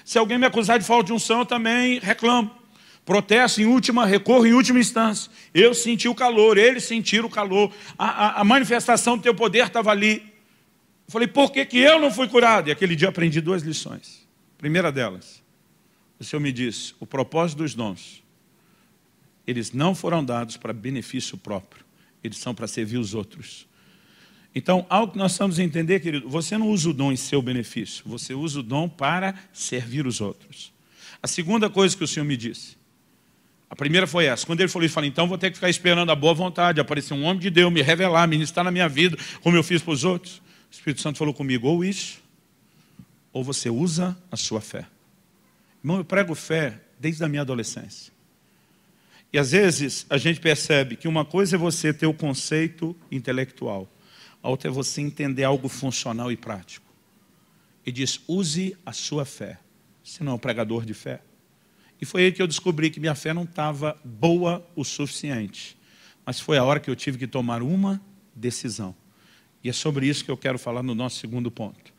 Se alguém me acusar de falta de unção, eu também reclamo. Protesto em última, recorro em última instância. Eu senti o calor, eles sentiram o calor. A manifestação do teu poder estava ali. Eu falei, por que eu não fui curado? E aquele dia eu aprendi 2 lições. Primeira delas, o Senhor me disse, o propósito dos dons, eles não foram dados para benefício próprio. Eles são para servir os outros. Então, algo que nós precisamos entender, querido, você não usa o dom em seu benefício, você usa o dom para servir os outros. A segunda coisa que o Senhor me disse, a primeira foi essa, quando Ele falou isso, eu falei, então vou ter que ficar esperando a boa vontade, aparecer um homem de Deus, me revelar, ministrar na minha vida, como eu fiz para os outros. O Espírito Santo falou comigo, ou isso, ou você usa a sua fé. Irmão, eu prego fé desde a minha adolescência. E às vezes a gente percebe que uma coisa é você ter o conceito intelectual, a outra é você entender algo funcional e prático. E diz, use a sua fé. Você não é um pregador de fé. E foi aí que eu descobri que minha fé não estava boa o suficiente. Mas foi a hora que eu tive que tomar uma decisão. E é sobre isso que eu quero falar no nosso segundo ponto.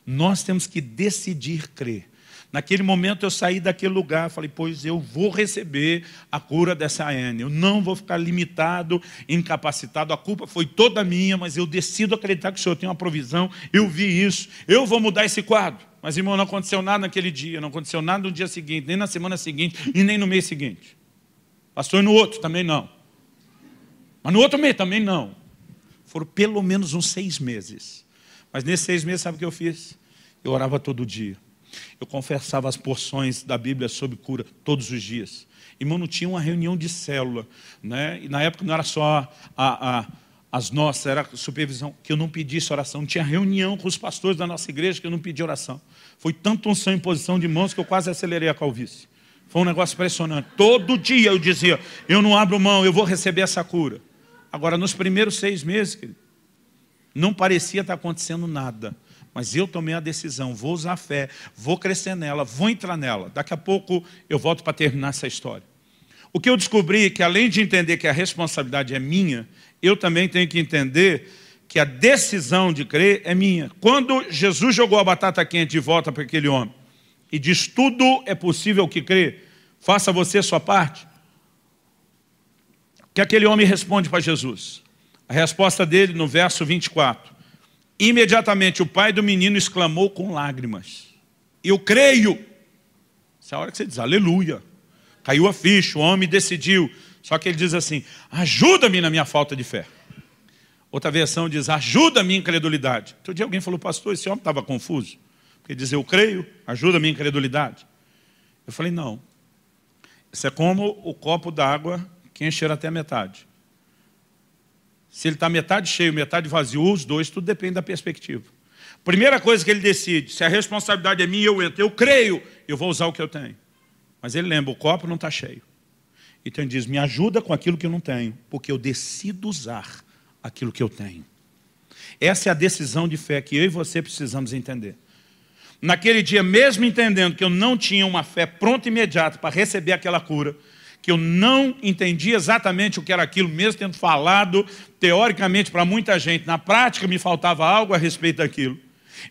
Nós temos que decidir crer. Naquele momento eu saí daquele lugar, falei, pois eu vou receber a cura dessa hérnia. Eu não vou ficar limitado, incapacitado. A culpa foi toda minha, mas eu decido acreditar que o Senhor tem uma provisão. Eu vi isso, eu vou mudar esse quadro. Mas, irmão, não aconteceu nada naquele dia, não aconteceu nada no dia seguinte, nem na semana seguinte e nem no mês seguinte. Pastor, e no outro também não. Mas no outro mês também não. Foram pelo menos uns 6 meses. Mas nesses 6 meses, sabe o que eu fiz? Eu orava todo dia. Eu confessava as porções da Bíblia sobre cura todos os dias. Irmão, não tinha uma reunião de célula, né? E na época não era só as nossas, era a supervisão, que eu não pedisse oração. Não tinha reunião com os pastores da nossa igreja que eu não pedi oração. Foi tanto unção em posição de mãos que eu quase acelerei a calvície. Foi um negócio impressionante. Todo dia eu dizia, eu não abro mão, eu vou receber essa cura. Agora, nos primeiros 6 meses, querido, não parecia estar acontecendo nada. Mas eu tomei a decisão, vou usar a fé, vou crescer nela, vou entrar nela. Daqui a pouco eu volto para terminar essa história. O que eu descobri é que além de entender que a responsabilidade é minha, eu também tenho que entender que a decisão de crer é minha. Quando Jesus jogou a batata quente de volta para aquele homem e diz, tudo é possível que crê, faça você a sua parte. Que aquele homem responde para Jesus, A resposta dele no verso 24. Imediatamente o pai do menino exclamou com lágrimas: eu creio. Essa é a hora que você diz, aleluia. Caiu a ficha, o homem decidiu. Só que ele diz assim, ajuda-me na minha falta de fé. Outra versão diz, ajuda a minha incredulidade. Outro dia alguém falou, pastor, esse homem estava confuso. Porque diz, eu creio, ajuda a minha incredulidade. Eu falei, não. Isso é como o copo d'água que encher até a metade. Se ele está metade cheio, metade vazio, os dois, tudo depende da perspectiva. Primeira coisa que ele decide, se a responsabilidade é minha, eu creio, eu vou usar o que eu tenho. Mas ele lembra, o copo não está cheio. Então ele diz, me ajuda com aquilo que eu não tenho, porque eu decido usar aquilo que eu tenho. Essa é a decisão de fé que eu e você precisamos entender. Naquele dia, mesmo entendendo que eu não tinha uma fé pronta e imediata para receber aquela cura, que eu não entendia exatamente o que era aquilo, mesmo tendo falado teoricamente para muita gente, na prática me faltava algo a respeito daquilo.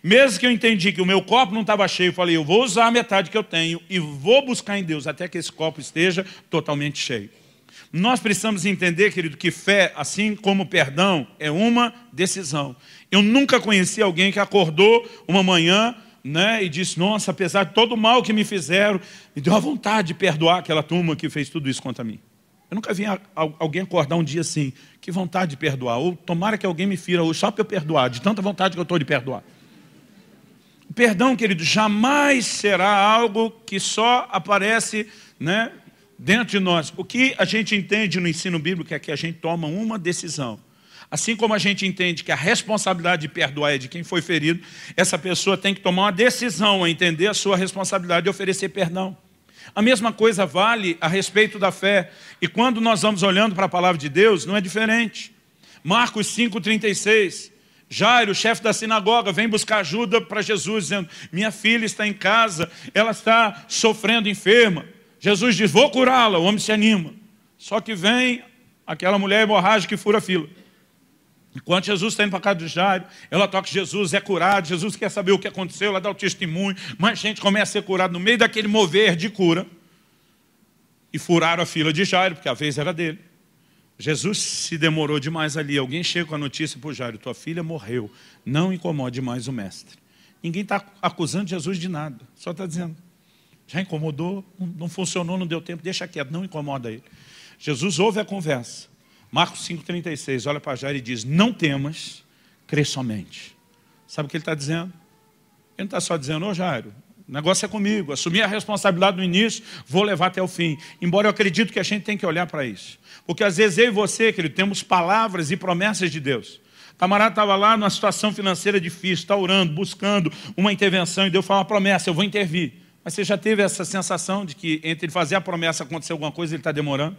Mesmo que eu entendi que o meu copo não estava cheio, eu falei, eu vou usar a metade que eu tenho e vou buscar em Deus até que esse copo esteja totalmente cheio. Nós precisamos entender, querido, que fé, assim como perdão, é uma decisão. Eu nunca conheci alguém que acordou uma manhã, né, e disse, nossa, apesar de todo o mal que me fizeram, me deu a vontade de perdoar aquela turma que fez tudo isso contra mim. Eu nunca vi alguém acordar um dia assim, que vontade de perdoar, ou tomara que alguém me fira hoje só para eu perdoar, de tanta vontade que eu estou de perdoar. O perdão, querido, jamais será algo que só aparece, né, dentro de nós. O que a gente entende no ensino bíblico é que a gente toma uma decisão. Assim como a gente entende que a responsabilidade de perdoar é de quem foi ferido, essa pessoa tem que tomar uma decisão a entender a sua responsabilidade de oferecer perdão. A mesma coisa vale a respeito da fé. E quando nós vamos olhando para a palavra de Deus, não é diferente. Marcos 5,36. Jairo, o chefe da sinagoga, vem buscar ajuda para Jesus, dizendo, minha filha está em casa, ela está sofrendo enferma. Jesus diz, vou curá-la, o homem se anima. Só que vem aquela mulher hemorrágica que fura a fila. Enquanto Jesus está indo para a casa de Jairo, ela toca Jesus, é curado, Jesus quer saber o que aconteceu, ela dá o testemunho, mas gente começa a ser curada no meio daquele mover de cura. E furaram a fila de Jairo, porque a vez era dele. Jesus se demorou demais ali, alguém chega com a notícia para o Jairo, tua filha morreu, não incomode mais o mestre. Ninguém está acusando Jesus de nada, só está dizendo, já incomodou, não funcionou, não deu tempo, deixa quieto, não incomoda ele. Jesus ouve a conversa. Marcos 5,36, olha para Jairo e diz, não temas, crê somente. Sabe o que ele está dizendo? Ele não está só dizendo, ô Jairo, o negócio é comigo, assumir a responsabilidade no início, vou levar até o fim. Embora eu acredito que a gente tem que olhar para isso. Porque às vezes eu e você, querido, temos palavras e promessas de Deus. O camarada estava lá numa situação financeira difícil, está orando, buscando uma intervenção, e Deus fala uma promessa, eu vou intervir. Mas você já teve essa sensação de que entre ele fazer a promessa e acontecer alguma coisa, ele está demorando?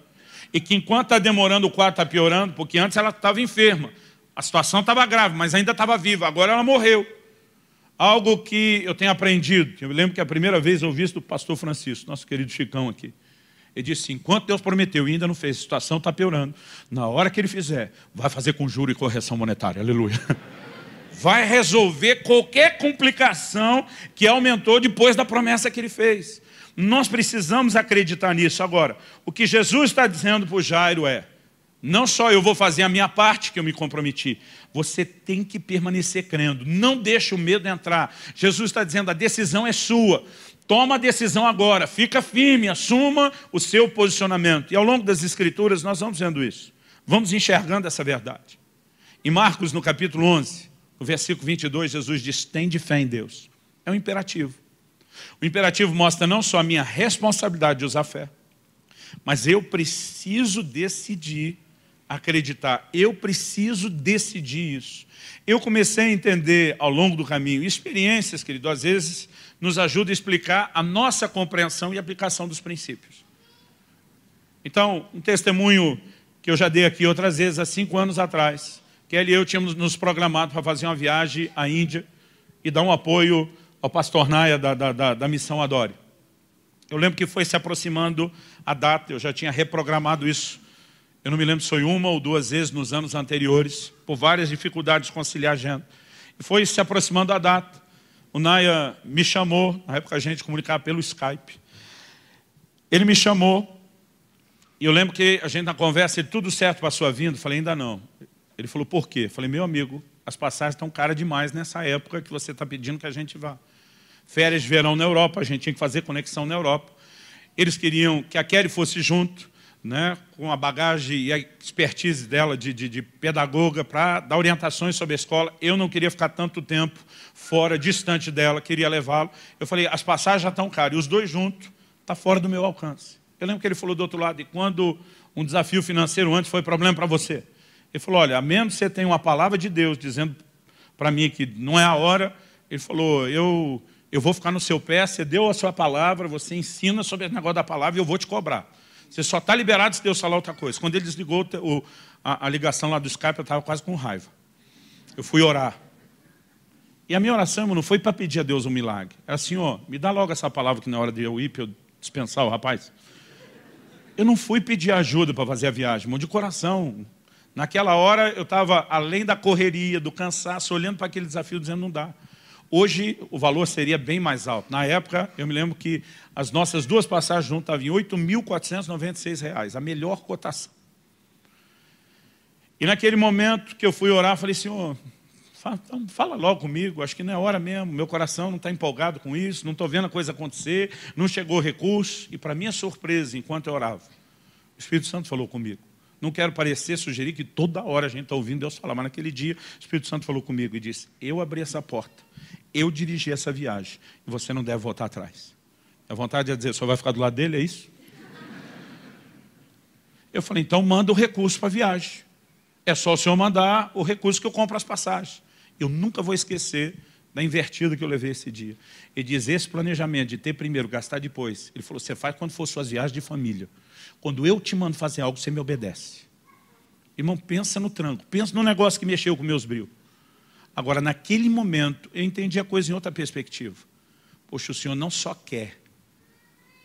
E que enquanto está demorando, o quadro está piorando, porque antes ela estava enferma. A situação estava grave, mas ainda estava viva. Agora ela morreu. Algo que eu tenho aprendido, eu lembro que a primeira vez eu ouvi isso do pastor Francisco, nosso querido Chicão aqui. Ele disse assim, enquanto Deus prometeu e ainda não fez, a situação está piorando. Na hora que ele fizer, vai fazer com juro e correção monetária. Aleluia. Vai resolver qualquer complicação que aumentou depois da promessa que ele fez. Nós precisamos acreditar nisso. Agora, o que Jesus está dizendo para o Jairo é, não só eu vou fazer a minha parte que eu me comprometi, você tem que permanecer crendo, não deixe o medo entrar. Jesus está dizendo, a decisão é sua, toma a decisão agora, fica firme, assuma o seu posicionamento. E ao longo das Escrituras nós vamos vendo isso, vamos enxergando essa verdade. Em Marcos, no capítulo 11, no versículo 22, Jesus diz, tende fé em Deus. É um imperativo. O imperativo mostra não só a minha responsabilidade de usar fé, mas eu preciso decidir acreditar. Eu preciso decidir isso. Eu comecei a entender ao longo do caminho, experiências, querido, às vezes nos ajuda a explicar a nossa compreensão e aplicação dos princípios. Então, um testemunho que eu já dei aqui outras vezes, há 5 anos atrás, Kelly e eu tínhamos nos programado para fazer uma viagem à Índia e dar um apoio ao pastor Naya da missão Adore. Eu lembro que foi se aproximando a data, eu já tinha reprogramado isso. Eu não me lembro se foi 1 ou 2 vezes nos anos anteriores, por várias dificuldades de conciliar a agenda. E foi se aproximando a data. O Naya me chamou, na época a gente comunicava pelo Skype. Ele me chamou, e eu lembro que a gente na conversa, ele, tudo certo para a sua vinda? Eu falei, ainda não. Ele falou, por quê? Eu falei, meu amigo, as passagens estão caras demais nessa época que você está pedindo que a gente vá. Férias de verão na Europa, a gente tinha que fazer conexão na Europa. Eles queriam que a Kelly fosse junto, né, com a bagagem e a expertise dela de pedagoga para dar orientações sobre a escola. Eu não queria ficar tanto tempo fora, distante dela, queria levá-lo. Eu falei, as passagens já estão caras, e os dois juntos está fora do meu alcance. Eu lembro que ele falou do outro lado, e quando um desafio financeiro antes foi problema para você? Ele falou, olha, a menos que você tenha uma palavra de Deus dizendo para mim que não é a hora, ele falou, eu vou ficar no seu pé, você deu a sua palavra, você ensina sobre o negócio da palavra e eu vou te cobrar. Você só está liberado se Deus falar outra coisa. Quando ele desligou a ligação lá do Skype, eu estava quase com raiva. Eu fui orar. E a minha oração, irmão, não foi para pedir a Deus um milagre. Era assim, ó, me dá logo essa palavra que na hora de eu ir, para eu dispensar o rapaz. Eu não fui pedir ajuda para fazer a viagem, irmão, de coração. Naquela hora eu estava além da correria, do cansaço, olhando para aquele desafio, dizendo não dá. Hoje o valor seria bem mais alto. Na época, eu me lembro que as nossas duas passagens juntas estavam em R$ 8.496, a melhor cotação. E naquele momento que eu fui orar, falei, Senhor, fala logo comigo, acho que não é hora mesmo, meu coração não está empolgado com isso, não estou vendo a coisa acontecer, não chegou recurso. E para minha surpresa, enquanto eu orava, o Espírito Santo falou comigo. Não quero sugerir que toda hora a gente está ouvindo Deus falar, mas naquele dia o Espírito Santo falou comigo e disse, eu abri essa porta, eu dirigi essa viagem e você não deve voltar atrás. A vontade é dizer, só vai ficar do lado dele, é isso? Eu falei, então manda o recurso para a viagem. É só o senhor mandar o recurso que eu compro as passagens. Eu nunca vou esquecer da invertida que eu levei esse dia. Ele diz, esse planejamento de ter primeiro, gastar depois. Ele falou, você faz quando for suas viagens de família. Quando eu te mando fazer algo, você me obedece. Irmão, pensa no tranco, pensa no negócio que mexeu com meus brilhos. Agora, naquele momento, eu entendi a coisa em outra perspectiva. Poxa, o senhor não só quer,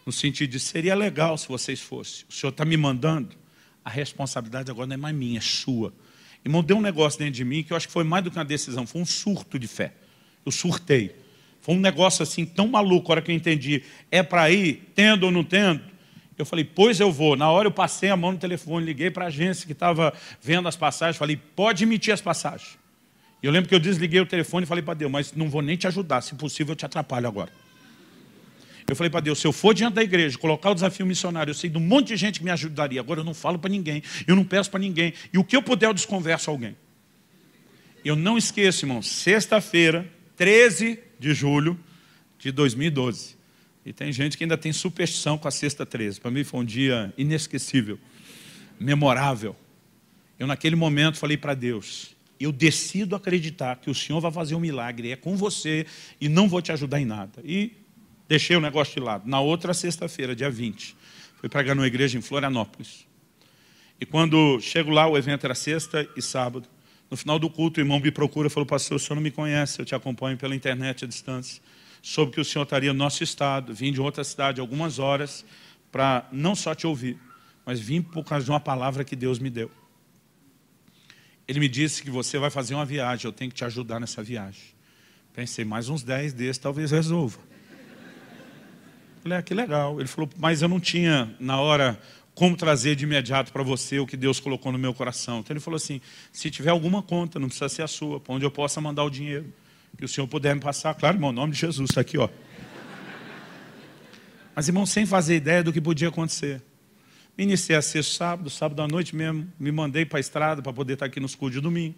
no sentido de seria legal se vocês fossem. O senhor está me mandando, a responsabilidade agora não é mais minha, é sua. Irmão, deu um negócio dentro de mim que eu acho que foi mais do que uma decisão, foi um surto de fé. Eu surtei. Foi um negócio assim tão maluco, a hora que eu entendi, é para ir, tendo ou não tendo? Eu falei, pois eu vou. Na hora eu passei a mão no telefone, liguei para a agência que estava vendo as passagens, falei, pode emitir as passagens. E eu lembro que eu desliguei o telefone e falei para Deus, mas não vou nem te ajudar, se possível eu te atrapalho agora. Eu falei para Deus, se eu for diante da igreja, colocar o desafio missionário, eu sei de um monte de gente que me ajudaria, agora eu não falo para ninguém, eu não peço para ninguém, e o que eu puder eu desconverso a alguém. Eu não esqueço, irmão, sexta-feira, 13 de julho de 2012. E tem gente que ainda tem superstição com a sexta 13. Para mim foi um dia inesquecível, memorável. Eu naquele momento falei para Deus, eu decido acreditar que o Senhor vai fazer um milagre, é com você e não vou te ajudar em nada. E deixei o negócio de lado. Na outra sexta-feira, dia 20, fui pregar numa igreja em Florianópolis. E quando chego lá, o evento era sexta e sábado. No final do culto, o irmão me procura e falou, pastor, o senhor não me conhece, eu te acompanho pela internet à distância. Soube que o senhor estaria no nosso estado, vim de outra cidade algumas horas para não só te ouvir, mas vim por causa de uma palavra que Deus me deu. Ele me disse que você vai fazer uma viagem, eu tenho que te ajudar nessa viagem. Pensei, mais uns 10 desses talvez resolva. Falei, que legal. Ele falou, mas eu não tinha na hora como trazer de imediato para você o que Deus colocou no meu coração. Então ele falou assim, se tiver alguma conta, não precisa ser a sua, para onde eu possa mandar o dinheiro. Que o senhor puder me passar, claro, irmão, em nome de Jesus, está aqui, ó. Mas, irmão, sem fazer ideia do que podia acontecer. Me iniciei a ser sábado à noite mesmo, me mandei para a estrada para poder estar aqui nos cultos de domingo.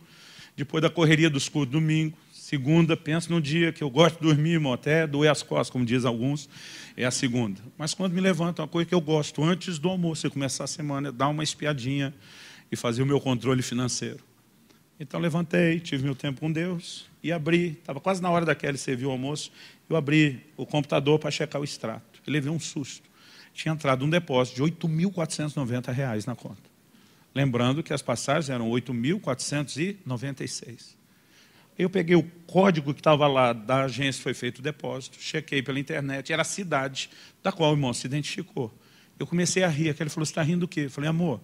Depois da correria dos cultos de domingo, segunda, penso no dia que eu gosto de dormir, irmão, até doer as costas, como dizem alguns, é a segunda. Mas quando me levanto, uma coisa que eu gosto, antes do almoço, e começar a semana, é dar uma espiadinha e fazer o meu controle financeiro. Então levantei, tive meu tempo com Deus e abri, estava quase na hora da Kelly servir o almoço, eu abri o computador para checar o extrato. Eu levei um susto. Tinha entrado um depósito de R$ 8.490 na conta. Lembrando que as passagens eram 8.496. Eu peguei o código que estava lá da agência que foi feito o depósito, chequei pela internet, era a cidade da qual o irmão se identificou. Eu comecei a rir, ele falou, você está rindo do quê? Eu falei, amor,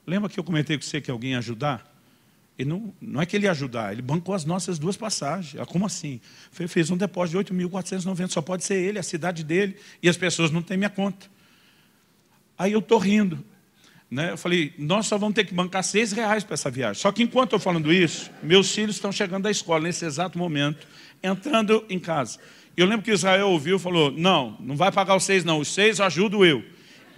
lembra que eu comentei com você que alguém ia ajudar? E não é que ele ia ajudar, ele bancou as nossas duas passagens. Como assim? Fez um depósito de 8.490, só pode ser ele, a cidade dele, e as pessoas não têm minha conta. Aí eu estou rindo. né? Eu falei, nós só vamos ter que bancar R$6 para essa viagem. Só que enquanto eu estou falando isso, meus filhos estão chegando da escola, nesse exato momento, entrando em casa. E eu lembro que Israel ouviu e falou, não vai pagar os 6 não, os 6 eu ajudo eu.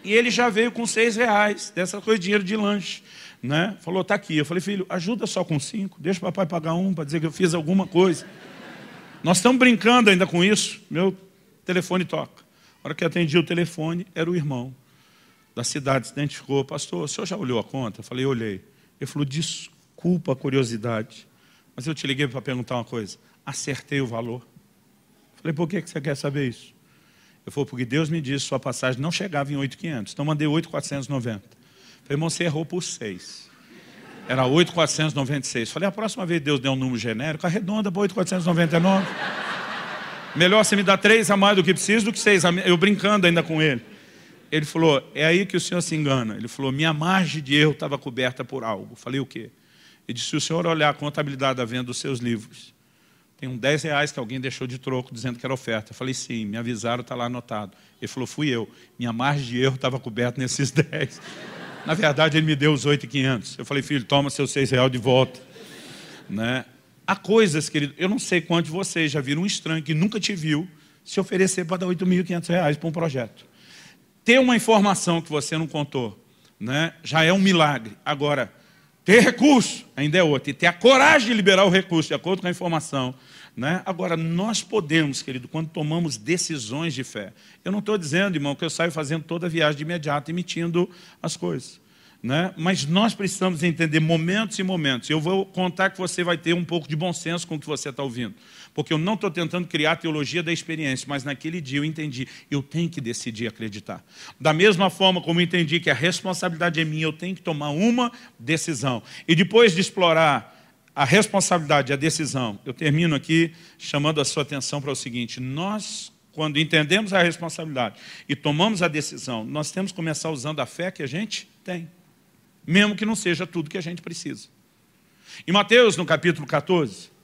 E ele já veio com R$6, dessa coisa de dinheiro de lanche. Né? Falou, está aqui. Eu falei, filho, ajuda só com 5, deixa o papai pagar 1 para dizer que eu fiz alguma coisa. Nós estamos brincando ainda com isso. Meu telefone toca. A hora que eu atendi o telefone, era o irmão da cidade, se identificou. Pastor, o senhor já olhou a conta? Eu falei, olhei. Ele falou, desculpa a curiosidade, mas eu te liguei para perguntar uma coisa. Acertei o valor. Eu falei, por que você quer saber isso? Eu falei, porque Deus me disse que sua passagem não chegava em 8.500, então mandei 8.490. Falei, irmão, você errou por 6. Era 8.496. Falei, a próxima vez Deus der um número genérico, arredonda para 8.499. Melhor você me dar 3 a mais do que preciso do que 6 a menos. Eu brincando ainda com ele. Ele falou, é aí que o senhor se engana. Ele falou, minha margem de erro estava coberta por algo. Falei, o quê? Ele disse, se o senhor olhar a contabilidade da venda dos seus livros, tem uns R$10 que alguém deixou de troco dizendo que era oferta. Eu falei, sim, me avisaram, está lá anotado. Ele falou, fui eu. Minha margem de erro estava coberta nesses 10. Na verdade, ele me deu os 8.500. Eu falei, filho, toma seus R$6 de volta. Né? Há coisas, querido, eu não sei quantos de vocês já viram um estranho que nunca te viu se oferecer para dar R$8.500 para um projeto. Ter uma informação que você não contou, né, já é um milagre. Agora, ter recurso ainda é outro. E ter a coragem de liberar o recurso de acordo com a informação. Né? Agora, nós podemos, querido, quando tomamos decisões de fé. Eu não estou dizendo, irmão, que eu saio fazendo toda a viagem de imediato, emitindo as coisas. Né? Mas nós precisamos entender momentos e momentos. Eu vou contar que você vai ter um pouco de bom senso com o que você está ouvindo. Porque eu não estou tentando criar a teologia da experiência, mas naquele dia eu entendi, eu tenho que decidir acreditar. Da mesma forma como eu entendi que a responsabilidade é minha, eu tenho que tomar uma decisão. E depois de explorar a responsabilidade e a decisão, eu termino aqui chamando a sua atenção para o seguinte, nós, quando entendemos a responsabilidade e tomamos a decisão, nós temos que começar usando a fé que a gente tem, mesmo que não seja tudo que a gente precisa. Em Mateus, no capítulo 14,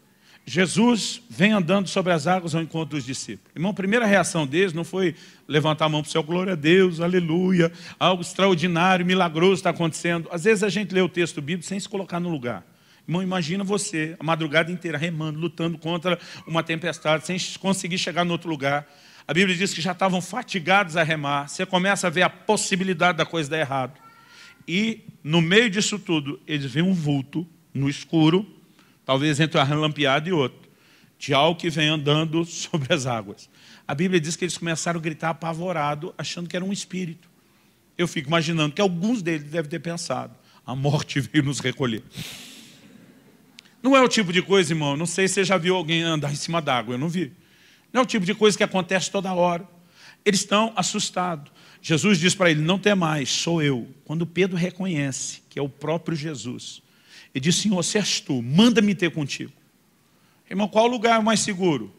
Jesus vem andando sobre as águas ao encontro dos discípulos. Irmão, a primeira reação deles não foi levantar a mão para o céu, glória a Deus, aleluia, algo extraordinário, milagroso está acontecendo. Às vezes a gente lê o texto bíblico sem se colocar no lugar. Irmão, imagina você, a madrugada inteira, remando, lutando contra uma tempestade, sem conseguir chegar no outro lugar. A Bíblia diz que já estavam fatigados a remar. Você começa a ver a possibilidade da coisa dar errado. E, no meio disso tudo, eles veem um vulto no escuro, talvez entre um relampeado e outro, de algo que vem andando sobre as águas. A Bíblia diz que eles começaram a gritar apavorado, achando que era um espírito. Eu fico imaginando que alguns deles devem ter pensado, a morte veio nos recolher. Não é o tipo de coisa, irmão, não sei se você já viu alguém andar em cima d'água, eu não vi. Não é o tipo de coisa que acontece toda hora. Eles estão assustados. Jesus diz para ele, não temais, sou eu. Quando Pedro reconhece que é o próprio Jesus, ele diz, Senhor, se és tu, manda-me ter contigo. Irmão, qual o lugar mais seguro?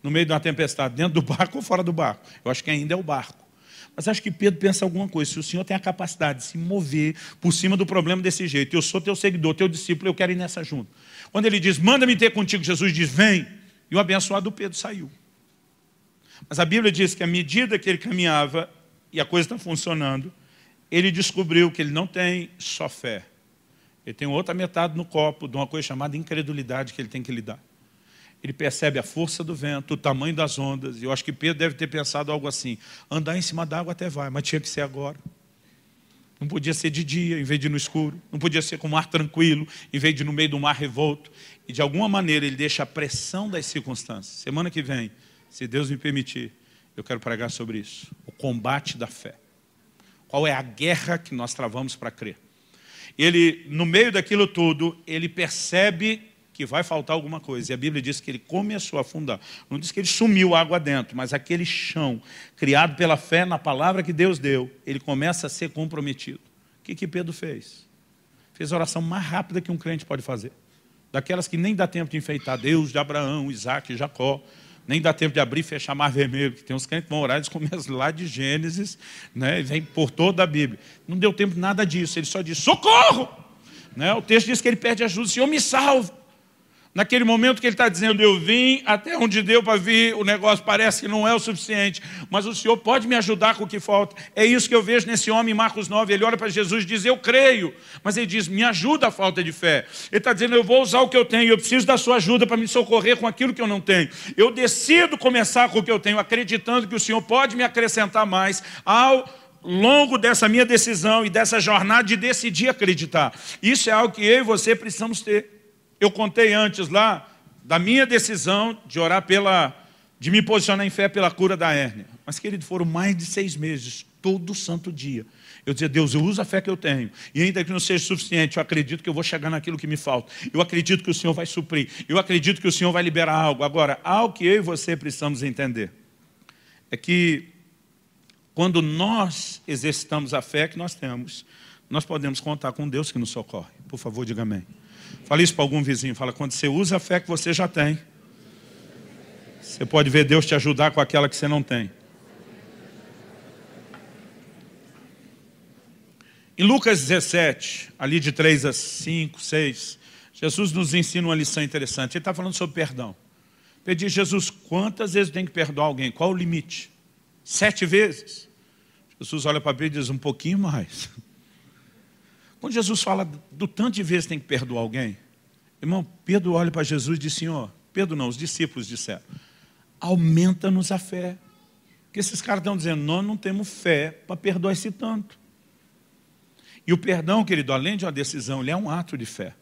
No meio de uma tempestade, dentro do barco ou fora do barco? Eu acho que ainda é o barco. Mas acho que Pedro pensa alguma coisa. Se o Senhor tem a capacidade de se mover por cima do problema desse jeito, eu sou teu seguidor, teu discípulo, eu quero ir nessa junto. Quando ele diz, manda-me ter contigo, Jesus diz, vem. E o abençoado Pedro saiu. Mas a Bíblia diz que à medida que ele caminhava, e a coisa está funcionando, ele descobriu que ele não tem só fé. Ele tem outra metade no copo de uma coisa chamada incredulidade que ele tem que lidar. Ele percebe a força do vento, o tamanho das ondas. E eu acho que Pedro deve ter pensado algo assim. Andar em cima d'água até vai, mas tinha que ser agora. Não podia ser de dia, em vez de no escuro. Não podia ser com o mar tranquilo, em vez de no meio do mar revolto. E de alguma maneira ele deixa a pressão das circunstâncias. Semana que vem, se Deus me permitir, eu quero pregar sobre isso. O combate da fé. Qual é a guerra que nós travamos para crer? Ele, no meio daquilo tudo, ele percebe que vai faltar alguma coisa. E a Bíblia diz que ele começou a afundar. Não diz que ele sumiu água dentro, mas aquele chão, criado pela fé na palavra que Deus deu, ele começa a ser comprometido. O que Pedro fez? Fez a oração mais rápida que um crente pode fazer. Daquelas que nem dá tempo de enfeitar Deus de Abraão, Isaac e Jacó. Nem dá tempo de abrir e fechar mar vermelho. Que tem uns crentes que vão orar, eles começam lá de Gênesis, né, e vem por toda a Bíblia. Não deu tempo de nada disso. Ele só diz, socorro! Né? O texto diz que ele pede ajuda. Senhor, me salva. Naquele momento que ele está dizendo, eu vim até onde deu para vir, o negócio parece que não é o suficiente, mas o Senhor pode me ajudar com o que falta. É isso que eu vejo nesse homem em Marcos 9. Ele olha para Jesus e diz, eu creio. Mas ele diz, me ajuda a falta de fé. Ele está dizendo, eu vou usar o que eu tenho, eu preciso da sua ajuda para me socorrer com aquilo que eu não tenho. Eu decido começar com o que eu tenho, acreditando que o Senhor pode me acrescentar mais ao longo dessa minha decisão e dessa jornada de decidir acreditar. Isso é algo que eu e você precisamos ter. Eu contei antes lá da minha decisão de orar de me posicionar em fé pela cura da hérnia. Mas, querido, foram mais de 6 meses, todo santo dia. Eu dizia, Deus, eu uso a fé que eu tenho. E ainda que não seja suficiente, eu acredito que eu vou chegar naquilo que me falta. Eu acredito que o Senhor vai suprir. Eu acredito que o Senhor vai liberar algo. Agora, algo que eu e você precisamos entender é que quando nós exercitamos a fé que nós temos, nós podemos contar com Deus que nos socorre. Por favor, diga amém. Fala isso para algum vizinho. Fala, quando você usa a fé que você já tem, você pode ver Deus te ajudar com aquela que você não tem. Em Lucas 17, ali de 3 a 5, 6, Jesus nos ensina uma lição interessante. Ele está falando sobre perdão. Ele diz, Jesus, quantas vezes tem que perdoar alguém? Qual o limite? 7 vezes? Jesus olha para Pedro e diz, um pouquinho mais. Quando Jesus fala do tanto de vezes tem que perdoar alguém, irmão, Pedro olha para Jesus e diz, Senhor, Pedro não, os discípulos disseram, aumenta-nos a fé. Porque esses caras estão dizendo, nós não temos fé para perdoar esse tanto. E o perdão, querido, além de uma decisão, ele é um ato de fé.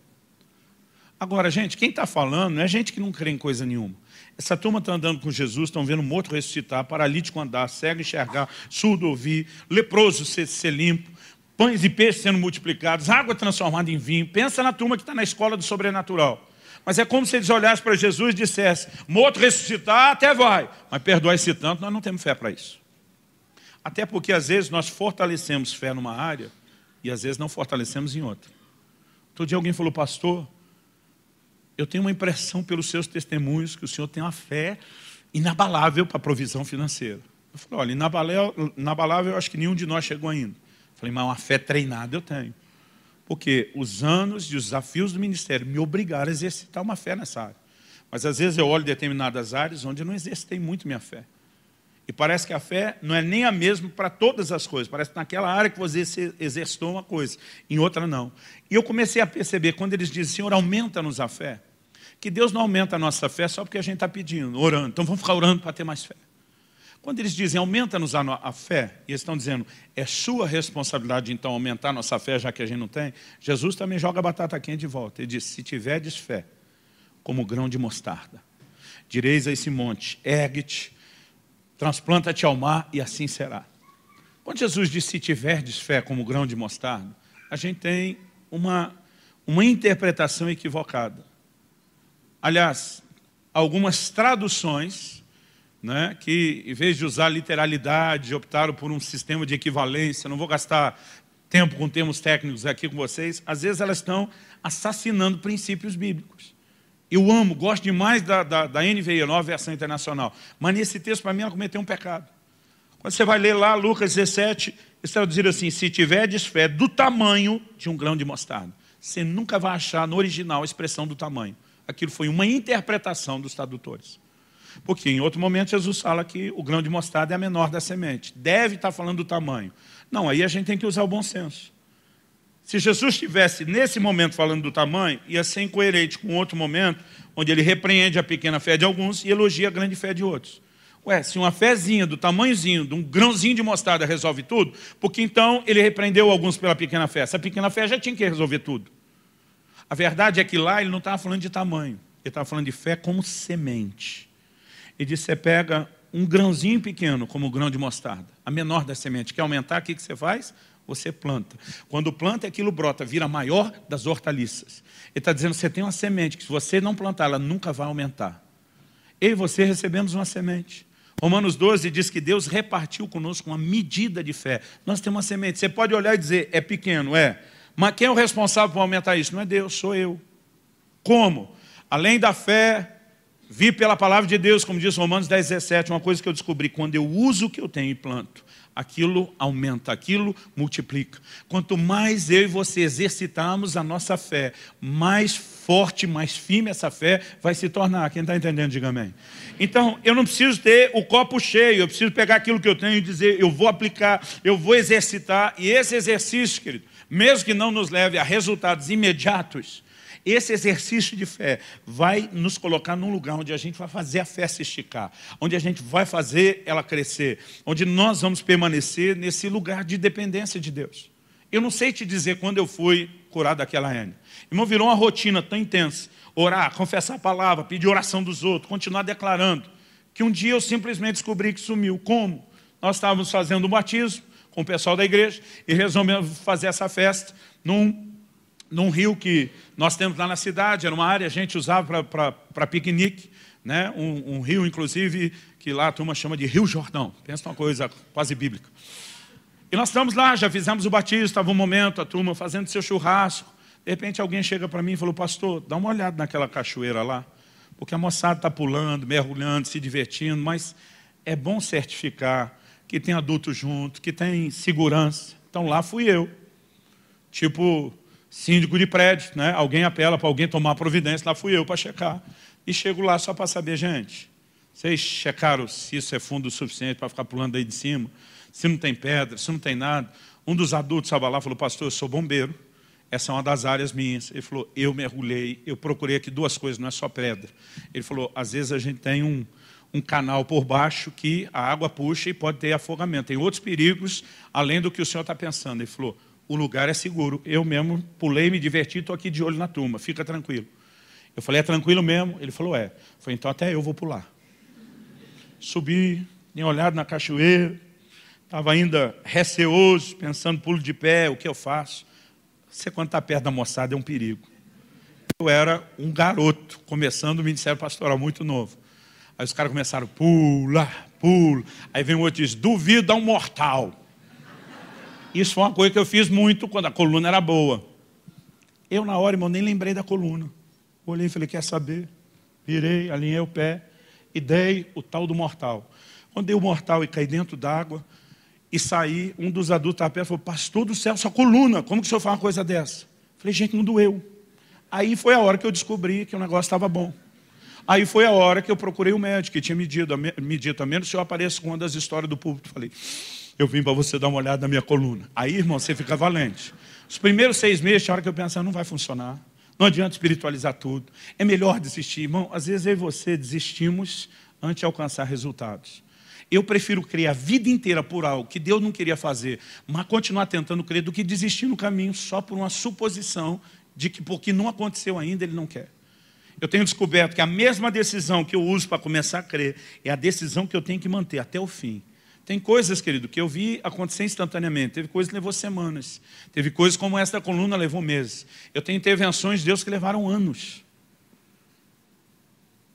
Agora, gente, quem está falando não é gente que não crê em coisa nenhuma. Essa turma está andando com Jesus, estão vendo morto ressuscitar, paralítico andar, cego enxergar, surdo ouvir, leproso ser limpo, pães e peixes sendo multiplicados, água transformada em vinho. Pensa na turma que está na escola do sobrenatural. Mas é como se eles olhassem para Jesus e dissessem, morto ressuscitar até vai, mas perdoar esse tanto, nós não temos fé para isso. Até porque às vezes nós fortalecemos fé numa área e às vezes não fortalecemos em outra. Outro dia alguém falou, pastor, eu tenho uma impressão pelos seus testemunhos que o senhor tem uma fé inabalável para a provisão financeira. Eu falei, olha, inabalável eu acho que nenhum de nós chegou ainda. Eu falei, mas uma fé treinada eu tenho. Porque os anos e os desafios do ministério me obrigaram a exercitar uma fé nessa área. Mas às vezes eu olho determinadas áreas onde eu não exercitei muito minha fé. E parece que a fé não é nem a mesma para todas as coisas. Parece que naquela área que você exercitou uma coisa, em outra não. E eu comecei a perceber, quando eles dizem, Senhor, aumenta-nos a fé, que Deus não aumenta a nossa fé só porque a gente está pedindo, orando. Então vamos ficar orando para ter mais fé. Quando eles dizem, aumenta-nos a fé, e eles estão dizendo, é sua responsabilidade então aumentar a nossa fé, já que a gente não tem, Jesus também joga a batata quente de volta. Ele diz, se tiverdes fé, como grão de mostarda, direis a esse monte, ergue-te, transplanta-te ao mar, e assim será. Quando Jesus diz, se tiverdes fé como grão de mostarda, a gente tem uma interpretação equivocada. Aliás, algumas traduções, né, que em vez de usar literalidade, optaram por um sistema de equivalência. Não vou gastar tempo com termos técnicos aqui com vocês. Às vezes elas estão assassinando princípios bíblicos. Eu amo, gosto demais da NVI, Nova Versão Internacional. Mas nesse texto, para mim, ela cometeu um pecado. Quando você vai ler lá, Lucas 17, eles traduziram assim, se tiverdes fé do tamanho de um grão de mostarda. Você nunca vai achar no original a expressão do tamanho. Aquilo foi uma interpretação dos tradutores. Porque em outro momento Jesus fala que o grão de mostarda é a menor da semente. Deve estar falando do tamanho. Não, aí a gente tem que usar o bom senso. Se Jesus estivesse nesse momento falando do tamanho, ia ser incoerente com outro momento, onde ele repreende a pequena fé de alguns e elogia a grande fé de outros. Ué, se uma fézinha do tamanhozinho, de um grãozinho de mostarda resolve tudo, porque então ele repreendeu alguns pela pequena fé. Essa pequena fé já tinha que resolver tudo. A verdade é que lá ele não estava falando de tamanho, ele estava falando de fé como semente. Ele disse, você pega um grãozinho pequeno, como o grão de mostarda, a menor da semente, quer aumentar, o que você faz? Você planta. Quando planta, aquilo brota, vira a maior das hortaliças. Ele está dizendo, você tem uma semente, que se você não plantar, ela nunca vai aumentar. Eu e você recebemos uma semente. Romanos 12 diz que Deus repartiu conosco uma medida de fé. Nós temos uma semente. Você pode olhar e dizer, é pequeno, é. Mas quem é o responsável por aumentar isso? Não é Deus, sou eu. Como? Além da fé, Vi pela palavra de Deus, como diz Romanos 10:17, uma coisa que eu descobri: quando eu uso o que eu tenho e planto, aquilo aumenta, aquilo multiplica. Quanto mais eu e você exercitarmos a nossa fé, mais forte, mais firme essa fé vai se tornar. Quem está entendendo, diga amém. Então, eu não preciso ter o copo cheio, eu preciso pegar aquilo que eu tenho e dizer, eu vou aplicar, eu vou exercitar. E esse exercício, querido, mesmo que não nos leve a resultados imediatos, esse exercício de fé vai nos colocar num lugar onde a gente vai fazer a fé se esticar, onde a gente vai fazer ela crescer, onde nós vamos permanecer nesse lugar de dependência de Deus. Eu não sei te dizer quando eu fui curado daquela hérnia. Irmão, virou uma rotina tão intensa. Orar, confessar a palavra, pedir oração dos outros, continuar declarando, que um dia eu simplesmente descobri que sumiu. Como? Nós estávamos fazendo um batismo com o pessoal da igreja e resolvemos fazer essa festa num rio que nós temos lá na cidade. Era uma área que a gente usava para piquenique, né? Um rio, inclusive, que lá a turma chama de Rio Jordão. Pensa uma coisa quase bíblica. E nós estamos lá, já fizemos o batismo, estava um momento, a turma fazendo seu churrasco. De repente alguém chega para mim e falou: pastor, dá uma olhada naquela cachoeira lá, porque a moçada está pulando, mergulhando, se divertindo, mas é bom certificar que tem adulto junto, que tem segurança. Então lá fui eu, tipo síndico de prédio, né? Alguém apela para alguém tomar providência, lá fui eu para checar. E chego lá só para saber: gente, vocês checaram se isso é fundo o suficiente para ficar pulando aí de cima? Se não tem pedra, se não tem nada? Um dos adultos estava lá e falou: pastor, eu sou bombeiro, essa é uma das áreas minhas. Ele falou: eu mergulhei, eu procurei aqui duas coisas, não é só pedra. Ele falou: às vezes a gente tem um canal por baixo que a água puxa e pode ter afogamento. Tem outros perigos, além do que o senhor está pensando. Ele falou: o lugar é seguro. Eu mesmo pulei, me diverti, estou aqui de olho na turma, fica tranquilo. Eu falei: é tranquilo mesmo? Ele falou: é. Eu falei: então até eu vou pular. Subi, tinha olhado na cachoeira, estava ainda receoso, pensando: pulo de pé, o que eu faço? Você, quando está perto da moçada, é um perigo. Eu era um garoto, começando o ministério pastoral, muito novo. Aí os caras começaram: pula, pula. Aí vem o outro e diz: duvido, dá um mortal. Isso foi uma coisa que eu fiz muito quando a coluna era boa. Eu, na hora, irmão, nem lembrei da coluna. Olhei e falei: quer saber? Virei, alinhei o pé e dei o tal do mortal. Quando dei o mortal e caí dentro d'água e saí, um dos adultos estava perto e falou: pastor do céu, sua coluna, como que o senhor faz uma coisa dessa? Falei: gente, não doeu. Aí foi a hora que eu descobri que o negócio estava bom. Aí foi a hora que eu procurei o médico, que tinha me dito: a menos o senhor apareça com uma das histórias do púlpito. Falei: eu vim para você dar uma olhada na minha coluna. Aí, irmão, você fica valente. Os primeiros 6 meses, a hora que eu pensava: não vai funcionar. Não adianta espiritualizar tudo. É melhor desistir. Irmão, às vezes eu e você desistimos antes de alcançar resultados. Eu prefiro crer a vida inteira por algo que Deus não queria fazer, mas continuar tentando crer, do que desistir no caminho só por uma suposição de que, porque não aconteceu ainda, Ele não quer. Eu tenho descoberto que a mesma decisão que eu uso para começar a crer é a decisão que eu tenho que manter até o fim. Tem coisas, querido, que eu vi acontecer instantaneamente. Teve coisas que levou semanas. Teve coisas como essa da coluna, levou meses. Eu tenho intervenções de Deus que levaram anos.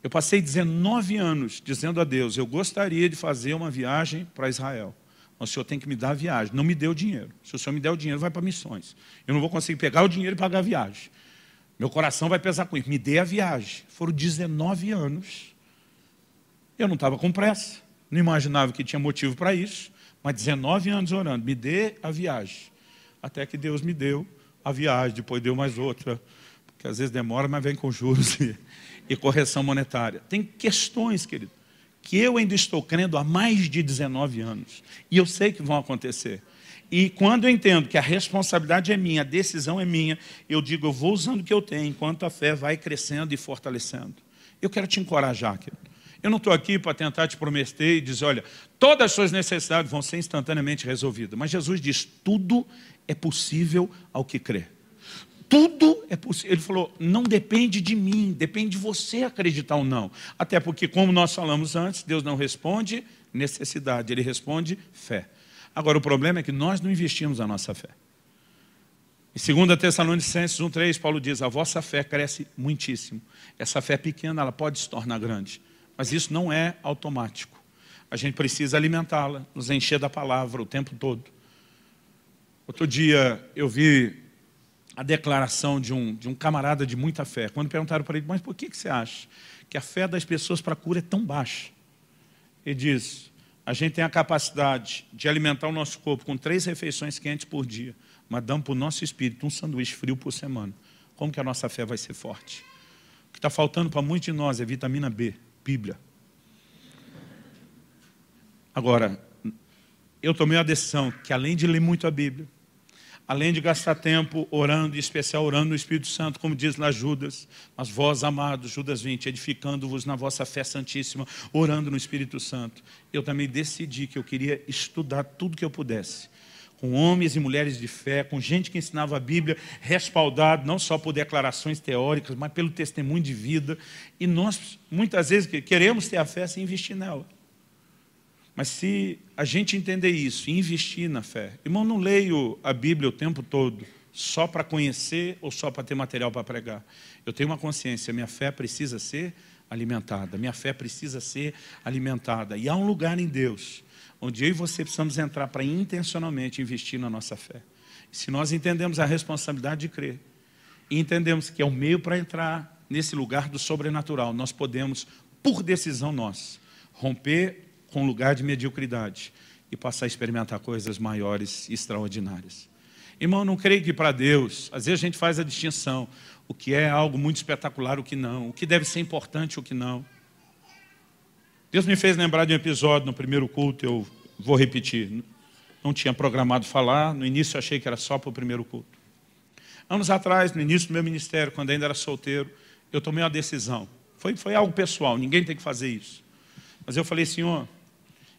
Eu passei 19 anos dizendo a Deus: eu gostaria de fazer uma viagem para Israel. Mas o senhor tem que me dar a viagem. Não me deu o dinheiro. Se o senhor me der o dinheiro, vai para missões. Eu não vou conseguir pegar o dinheiro e pagar a viagem. Meu coração vai pesar com isso. Me dê a viagem. Foram 19 anos. Eu não estava com pressa. Não imaginava que tinha motivo para isso. Mas 19 anos orando: me dê a viagem. Até que Deus me deu a viagem. Depois deu mais outra. Porque às vezes demora, mas vem com juros e correção monetária. Tem questões, querido, que eu ainda estou crendo há mais de 19 anos. E eu sei que vão acontecer. E quando eu entendo que a responsabilidade é minha, a decisão é minha, eu digo: eu vou usando o que eu tenho, enquanto a fé vai crescendo e fortalecendo. Eu quero te encorajar, querido. Eu não estou aqui para tentar te prometer e dizer: olha, todas as suas necessidades vão ser instantaneamente resolvidas. Mas Jesus diz: tudo é possível ao que crê. Tudo é possível. Ele falou: não depende de mim, depende de você acreditar ou não. Até porque, como nós falamos antes, Deus não responde necessidade, Ele responde fé. Agora, o problema é que nós não investimos a nossa fé. Em 2 Tessalonicenses 1:3, Paulo diz: a vossa fé cresce muitíssimo. Essa fé pequena, ela pode se tornar grande. Mas isso não é automático. A gente precisa alimentá-la, nos encher da palavra o tempo todo. Outro dia eu vi a declaração de um camarada de muita fé. Quando perguntaram para ele: mas por que você acha que a fé das pessoas para a cura é tão baixa. Ele diz, a gente tem a capacidade de alimentar o nosso corpo com 3 refeições quentes por dia, mas damos para o nosso espírito um sanduíche frio por semana. Como que a nossa fé vai ser forte? O que está faltando para muitos de nós é vitamina B, Bíblia. Agora, eu tomei a decisão que além de ler muito a Bíblia, além de gastar tempo orando, em especial orando no Espírito Santo, como diz lá Judas, mas vós, amados, Judas 20, edificando-vos na vossa fé santíssima, orando no Espírito Santo, eu também decidi que eu queria estudar tudo que eu pudesse, com homens e mulheres de fé, com gente que ensinava a Bíblia, respaldado não só por declarações teóricas, mas pelo testemunho de vida. E nós, muitas vezes, queremos ter a fé sem investir nela. Mas se a gente entender isso e investir na fé... Irmão, não leio a Bíblia o tempo todo só para conhecer ou só para ter material para pregar. Eu tenho uma consciência, minha fé precisa ser alimentada. Minha fé precisa ser alimentada. E há um lugar em Deus onde eu e você precisamos entrar para intencionalmente investir na nossa fé. E se nós entendemos a responsabilidade de crer e entendemos que é o meio para entrar nesse lugar do sobrenatural, nós podemos, por decisão nossa, romper com um lugar de mediocridade e passar a experimentar coisas maiores e extraordinárias. Irmão, não creio que para Deus, às vezes a gente faz a distinção, o que é algo muito espetacular, o que não, o que deve ser importante, o que não. Deus me fez lembrar de um episódio no primeiro culto, eu vou repetir, não tinha programado falar, no início eu achei que era só para o primeiro culto. Anos atrás, no início do meu ministério, quando ainda era solteiro, eu tomei uma decisão, foi algo pessoal, ninguém tem que fazer isso. Mas eu falei, Senhor,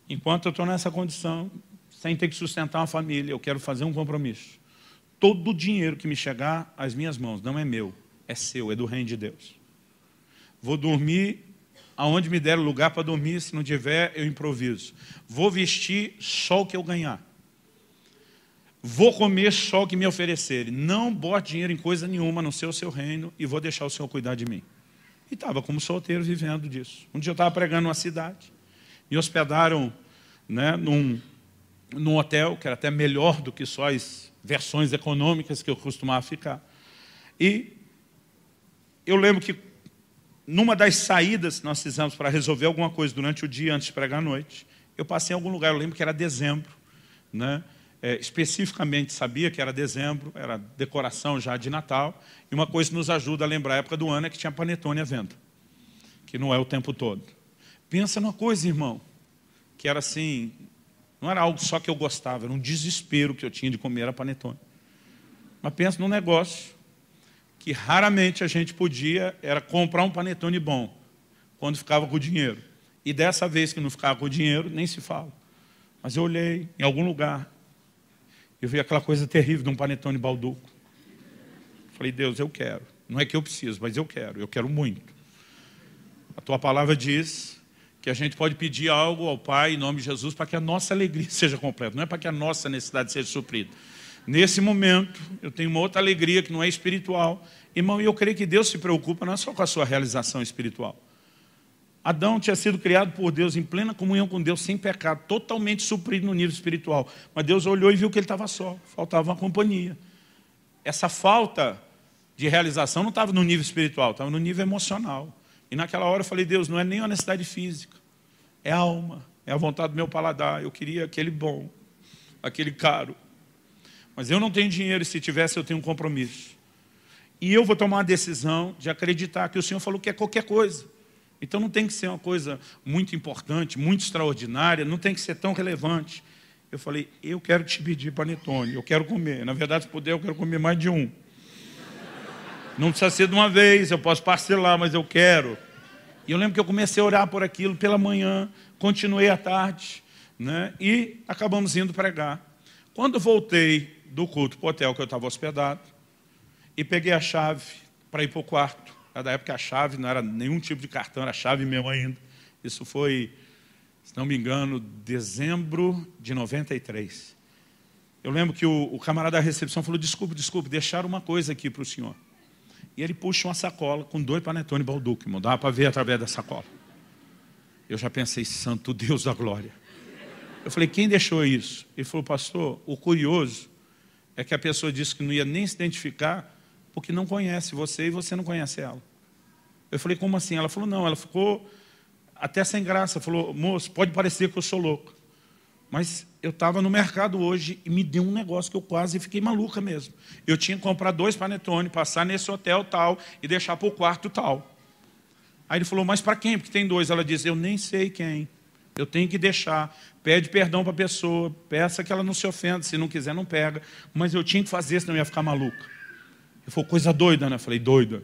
enquanto eu estou nessa condição, sem ter que sustentar uma família, eu quero fazer um compromisso. Todo o dinheiro que me chegar às minhas mãos não é meu, é seu, é do reino de Deus. Vou dormir aonde me der lugar para dormir, se não tiver, eu improviso. Vou vestir só o que eu ganhar. Vou comer só o que me oferecerem. Não bote dinheiro em coisa nenhuma, a não ser o seu reino, e vou deixar o Senhor cuidar de mim. E estava como solteiro vivendo disso. Um dia eu estava pregando numa cidade, me hospedaram, né, num hotel, que era até melhor do que só as versões econômicas que eu costumava ficar. E eu lembro que numa das saídas que nós fizemos para resolver alguma coisa durante o dia, antes de pregar à noite, eu passei em algum lugar, eu lembro que era dezembro, né? Especificamente sabia que era dezembro, era decoração já de Natal, e uma coisa que nos ajuda a lembrar a época do ano é que tinha panetone à venda, que não é o tempo todo. Pensa numa coisa, irmão, que era assim, não era algo só que eu gostava, era um desespero que eu tinha de comer a panetone. Mas pensa num negócio que raramente a gente podia, era comprar um panetone bom, quando ficava com o dinheiro. E dessa vez que não ficava com o dinheiro, nem se fala. Mas eu olhei em algum lugar, eu vi aquela coisa terrível de um panetone balduco. Falei, Deus, eu quero. Não é que eu preciso, mas eu quero muito. A tua palavra diz que a gente pode pedir algo ao Pai em nome de Jesus para que a nossa alegria seja completa. Não é para que a nossa necessidade seja suprida. Nesse momento, eu tenho uma outra alegria que não é espiritual. Irmão, e eu creio que Deus se preocupa não é só com a sua realização espiritual. Adão tinha sido criado por Deus em plena comunhão com Deus, sem pecado, totalmente suprido no nível espiritual. Mas Deus olhou e viu que ele estava só, faltava uma companhia. Essa falta de realização não estava no nível espiritual, estava no nível emocional. E naquela hora eu falei, Deus, não é nem uma necessidade física, é a alma, é a vontade do meu paladar. Eu queria aquele bom, aquele caro. Mas eu não tenho dinheiro e se tivesse eu tenho um compromisso. E eu vou tomar uma decisão de acreditar que o Senhor falou que é qualquer coisa. Então não tem que ser uma coisa muito importante, muito extraordinária, não tem que ser tão relevante. Eu falei, eu quero te pedir panetone, eu quero comer. Na verdade, se puder, eu quero comer mais de um. Não precisa ser de uma vez, eu posso parcelar, mas eu quero. E eu lembro que eu comecei a orar por aquilo pela manhã, continuei à tarde, né? E acabamos indo pregar. Quando voltei do culto para o hotel que eu estava hospedado, e peguei a chave para ir para o quarto, da época a chave não era nenhum tipo de cartão, era chave mesmo ainda. Isso foi, se não me engano, dezembro de 93. Eu lembro que o camarada da recepção falou, desculpe, deixaram uma coisa aqui para o senhor. E ele puxa uma sacola com 2 panetone balduco, irmão, dava para ver através da sacola. Eu já pensei, santo Deus da glória. Eu falei, quem deixou isso? Ele falou, pastor, o curioso é que a pessoa disse que não ia nem se identificar porque não conhece você e você não conhece ela. Eu falei, como assim? Ela falou, não, ela ficou até sem graça. Falou, moço, pode parecer que eu sou louco, mas eu estava no mercado hoje e me deu um negócio que eu quase fiquei maluca mesmo. Eu tinha que comprar 2 panetone, passar nesse hotel tal e deixar para o quarto tal. Aí ele falou, mas para quem? Porque tem 2. Ela disse, eu nem sei quem. Eu tenho que deixar. Pede perdão para a pessoa, peça que ela não se ofenda. Se não quiser, não pega. Mas eu tinha que fazer, senão eu ia ficar maluca. Ele falou, coisa doida, né? Eu falei, doida.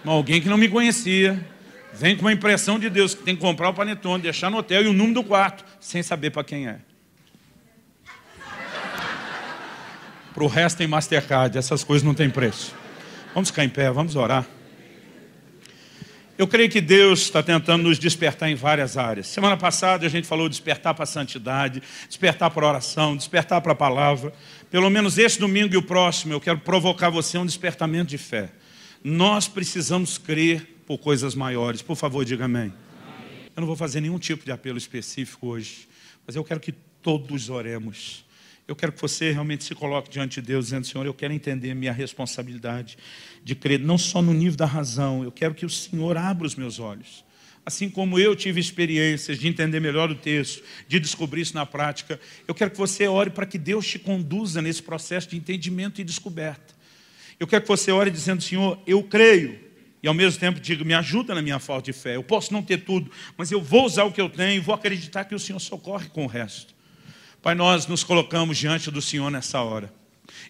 Mas alguém que não me conhecia, vem com uma impressão de Deus que tem que comprar o panetone, deixar no hotel e o número do quarto, sem saber para quem é. Para o resto tem Mastercard, essas coisas não têm preço. Vamos ficar em pé, vamos orar. Eu creio que Deus está tentando nos despertar em várias áreas. Semana passada a gente falou de despertar para a santidade, despertar para a oração, despertar para a palavra. Pelo menos esse domingo e o próximo eu quero provocar você a um despertamento de fé. Nós precisamos crer por coisas maiores. Por favor, diga amém. Eu não vou fazer nenhum tipo de apelo específico hoje, mas eu quero que todos oremos. Eu quero que você realmente se coloque diante de Deus, dizendo, Senhor, eu quero entender minha responsabilidade de crer, não só no nível da razão, eu quero que o Senhor abra os meus olhos. Assim como eu tive experiências de entender melhor o texto, de descobrir isso na prática, eu quero que você ore para que Deus te conduza nesse processo de entendimento e descoberta. Eu quero que você ore dizendo, Senhor, eu creio, e ao mesmo tempo digo, me ajuda na minha falta de fé. Eu posso não ter tudo, mas eu vou usar o que eu tenho e vou acreditar que o Senhor socorre com o resto. Pai, nós nos colocamos diante do Senhor nessa hora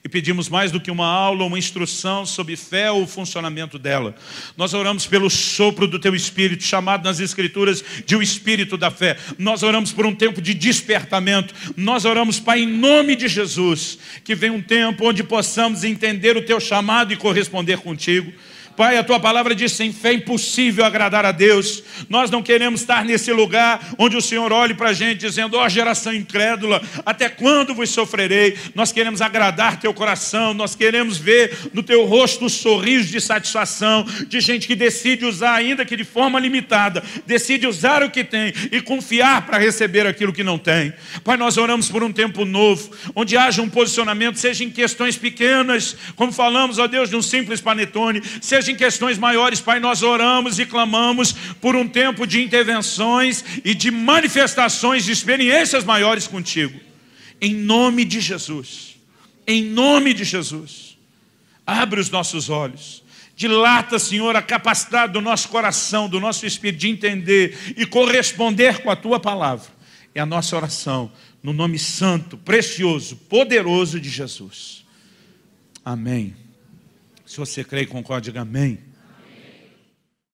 e pedimos mais do que uma aula, uma instrução sobre fé ou o funcionamento dela. Nós oramos pelo sopro do Teu Espírito, chamado nas Escrituras de o Espírito da fé. Nós oramos por um tempo de despertamento. Nós oramos, Pai, em nome de Jesus, que venha um tempo onde possamos entender o Teu chamado e corresponder contigo. Pai, a Tua palavra diz, sem fé é impossível agradar a Deus. Nós não queremos estar nesse lugar onde o Senhor olhe para a gente dizendo, ó geração incrédula, até quando vos sofrerei? Nós queremos agradar Teu coração, nós queremos ver no Teu rosto os sorrisos de satisfação, de gente que decide usar, ainda que de forma limitada, decide usar o que tem e confiar para receber aquilo que não tem. Pai, nós oramos por um tempo novo, onde haja um posicionamento, seja em questões pequenas, como falamos, ó Deus, de um simples panetone, seja em questões maiores, Pai, nós oramos e clamamos por um tempo de intervenções e de manifestações de experiências maiores contigo. Em nome de Jesus. Em nome de Jesus. Abre os nossos olhos. Dilata, Senhor, a capacidade do nosso coração, do nosso espírito de entender e corresponder com a Tua palavra. É a nossa oração, no nome santo, precioso, poderoso de Jesus. Amém. Se você crê e concorda, diga amém.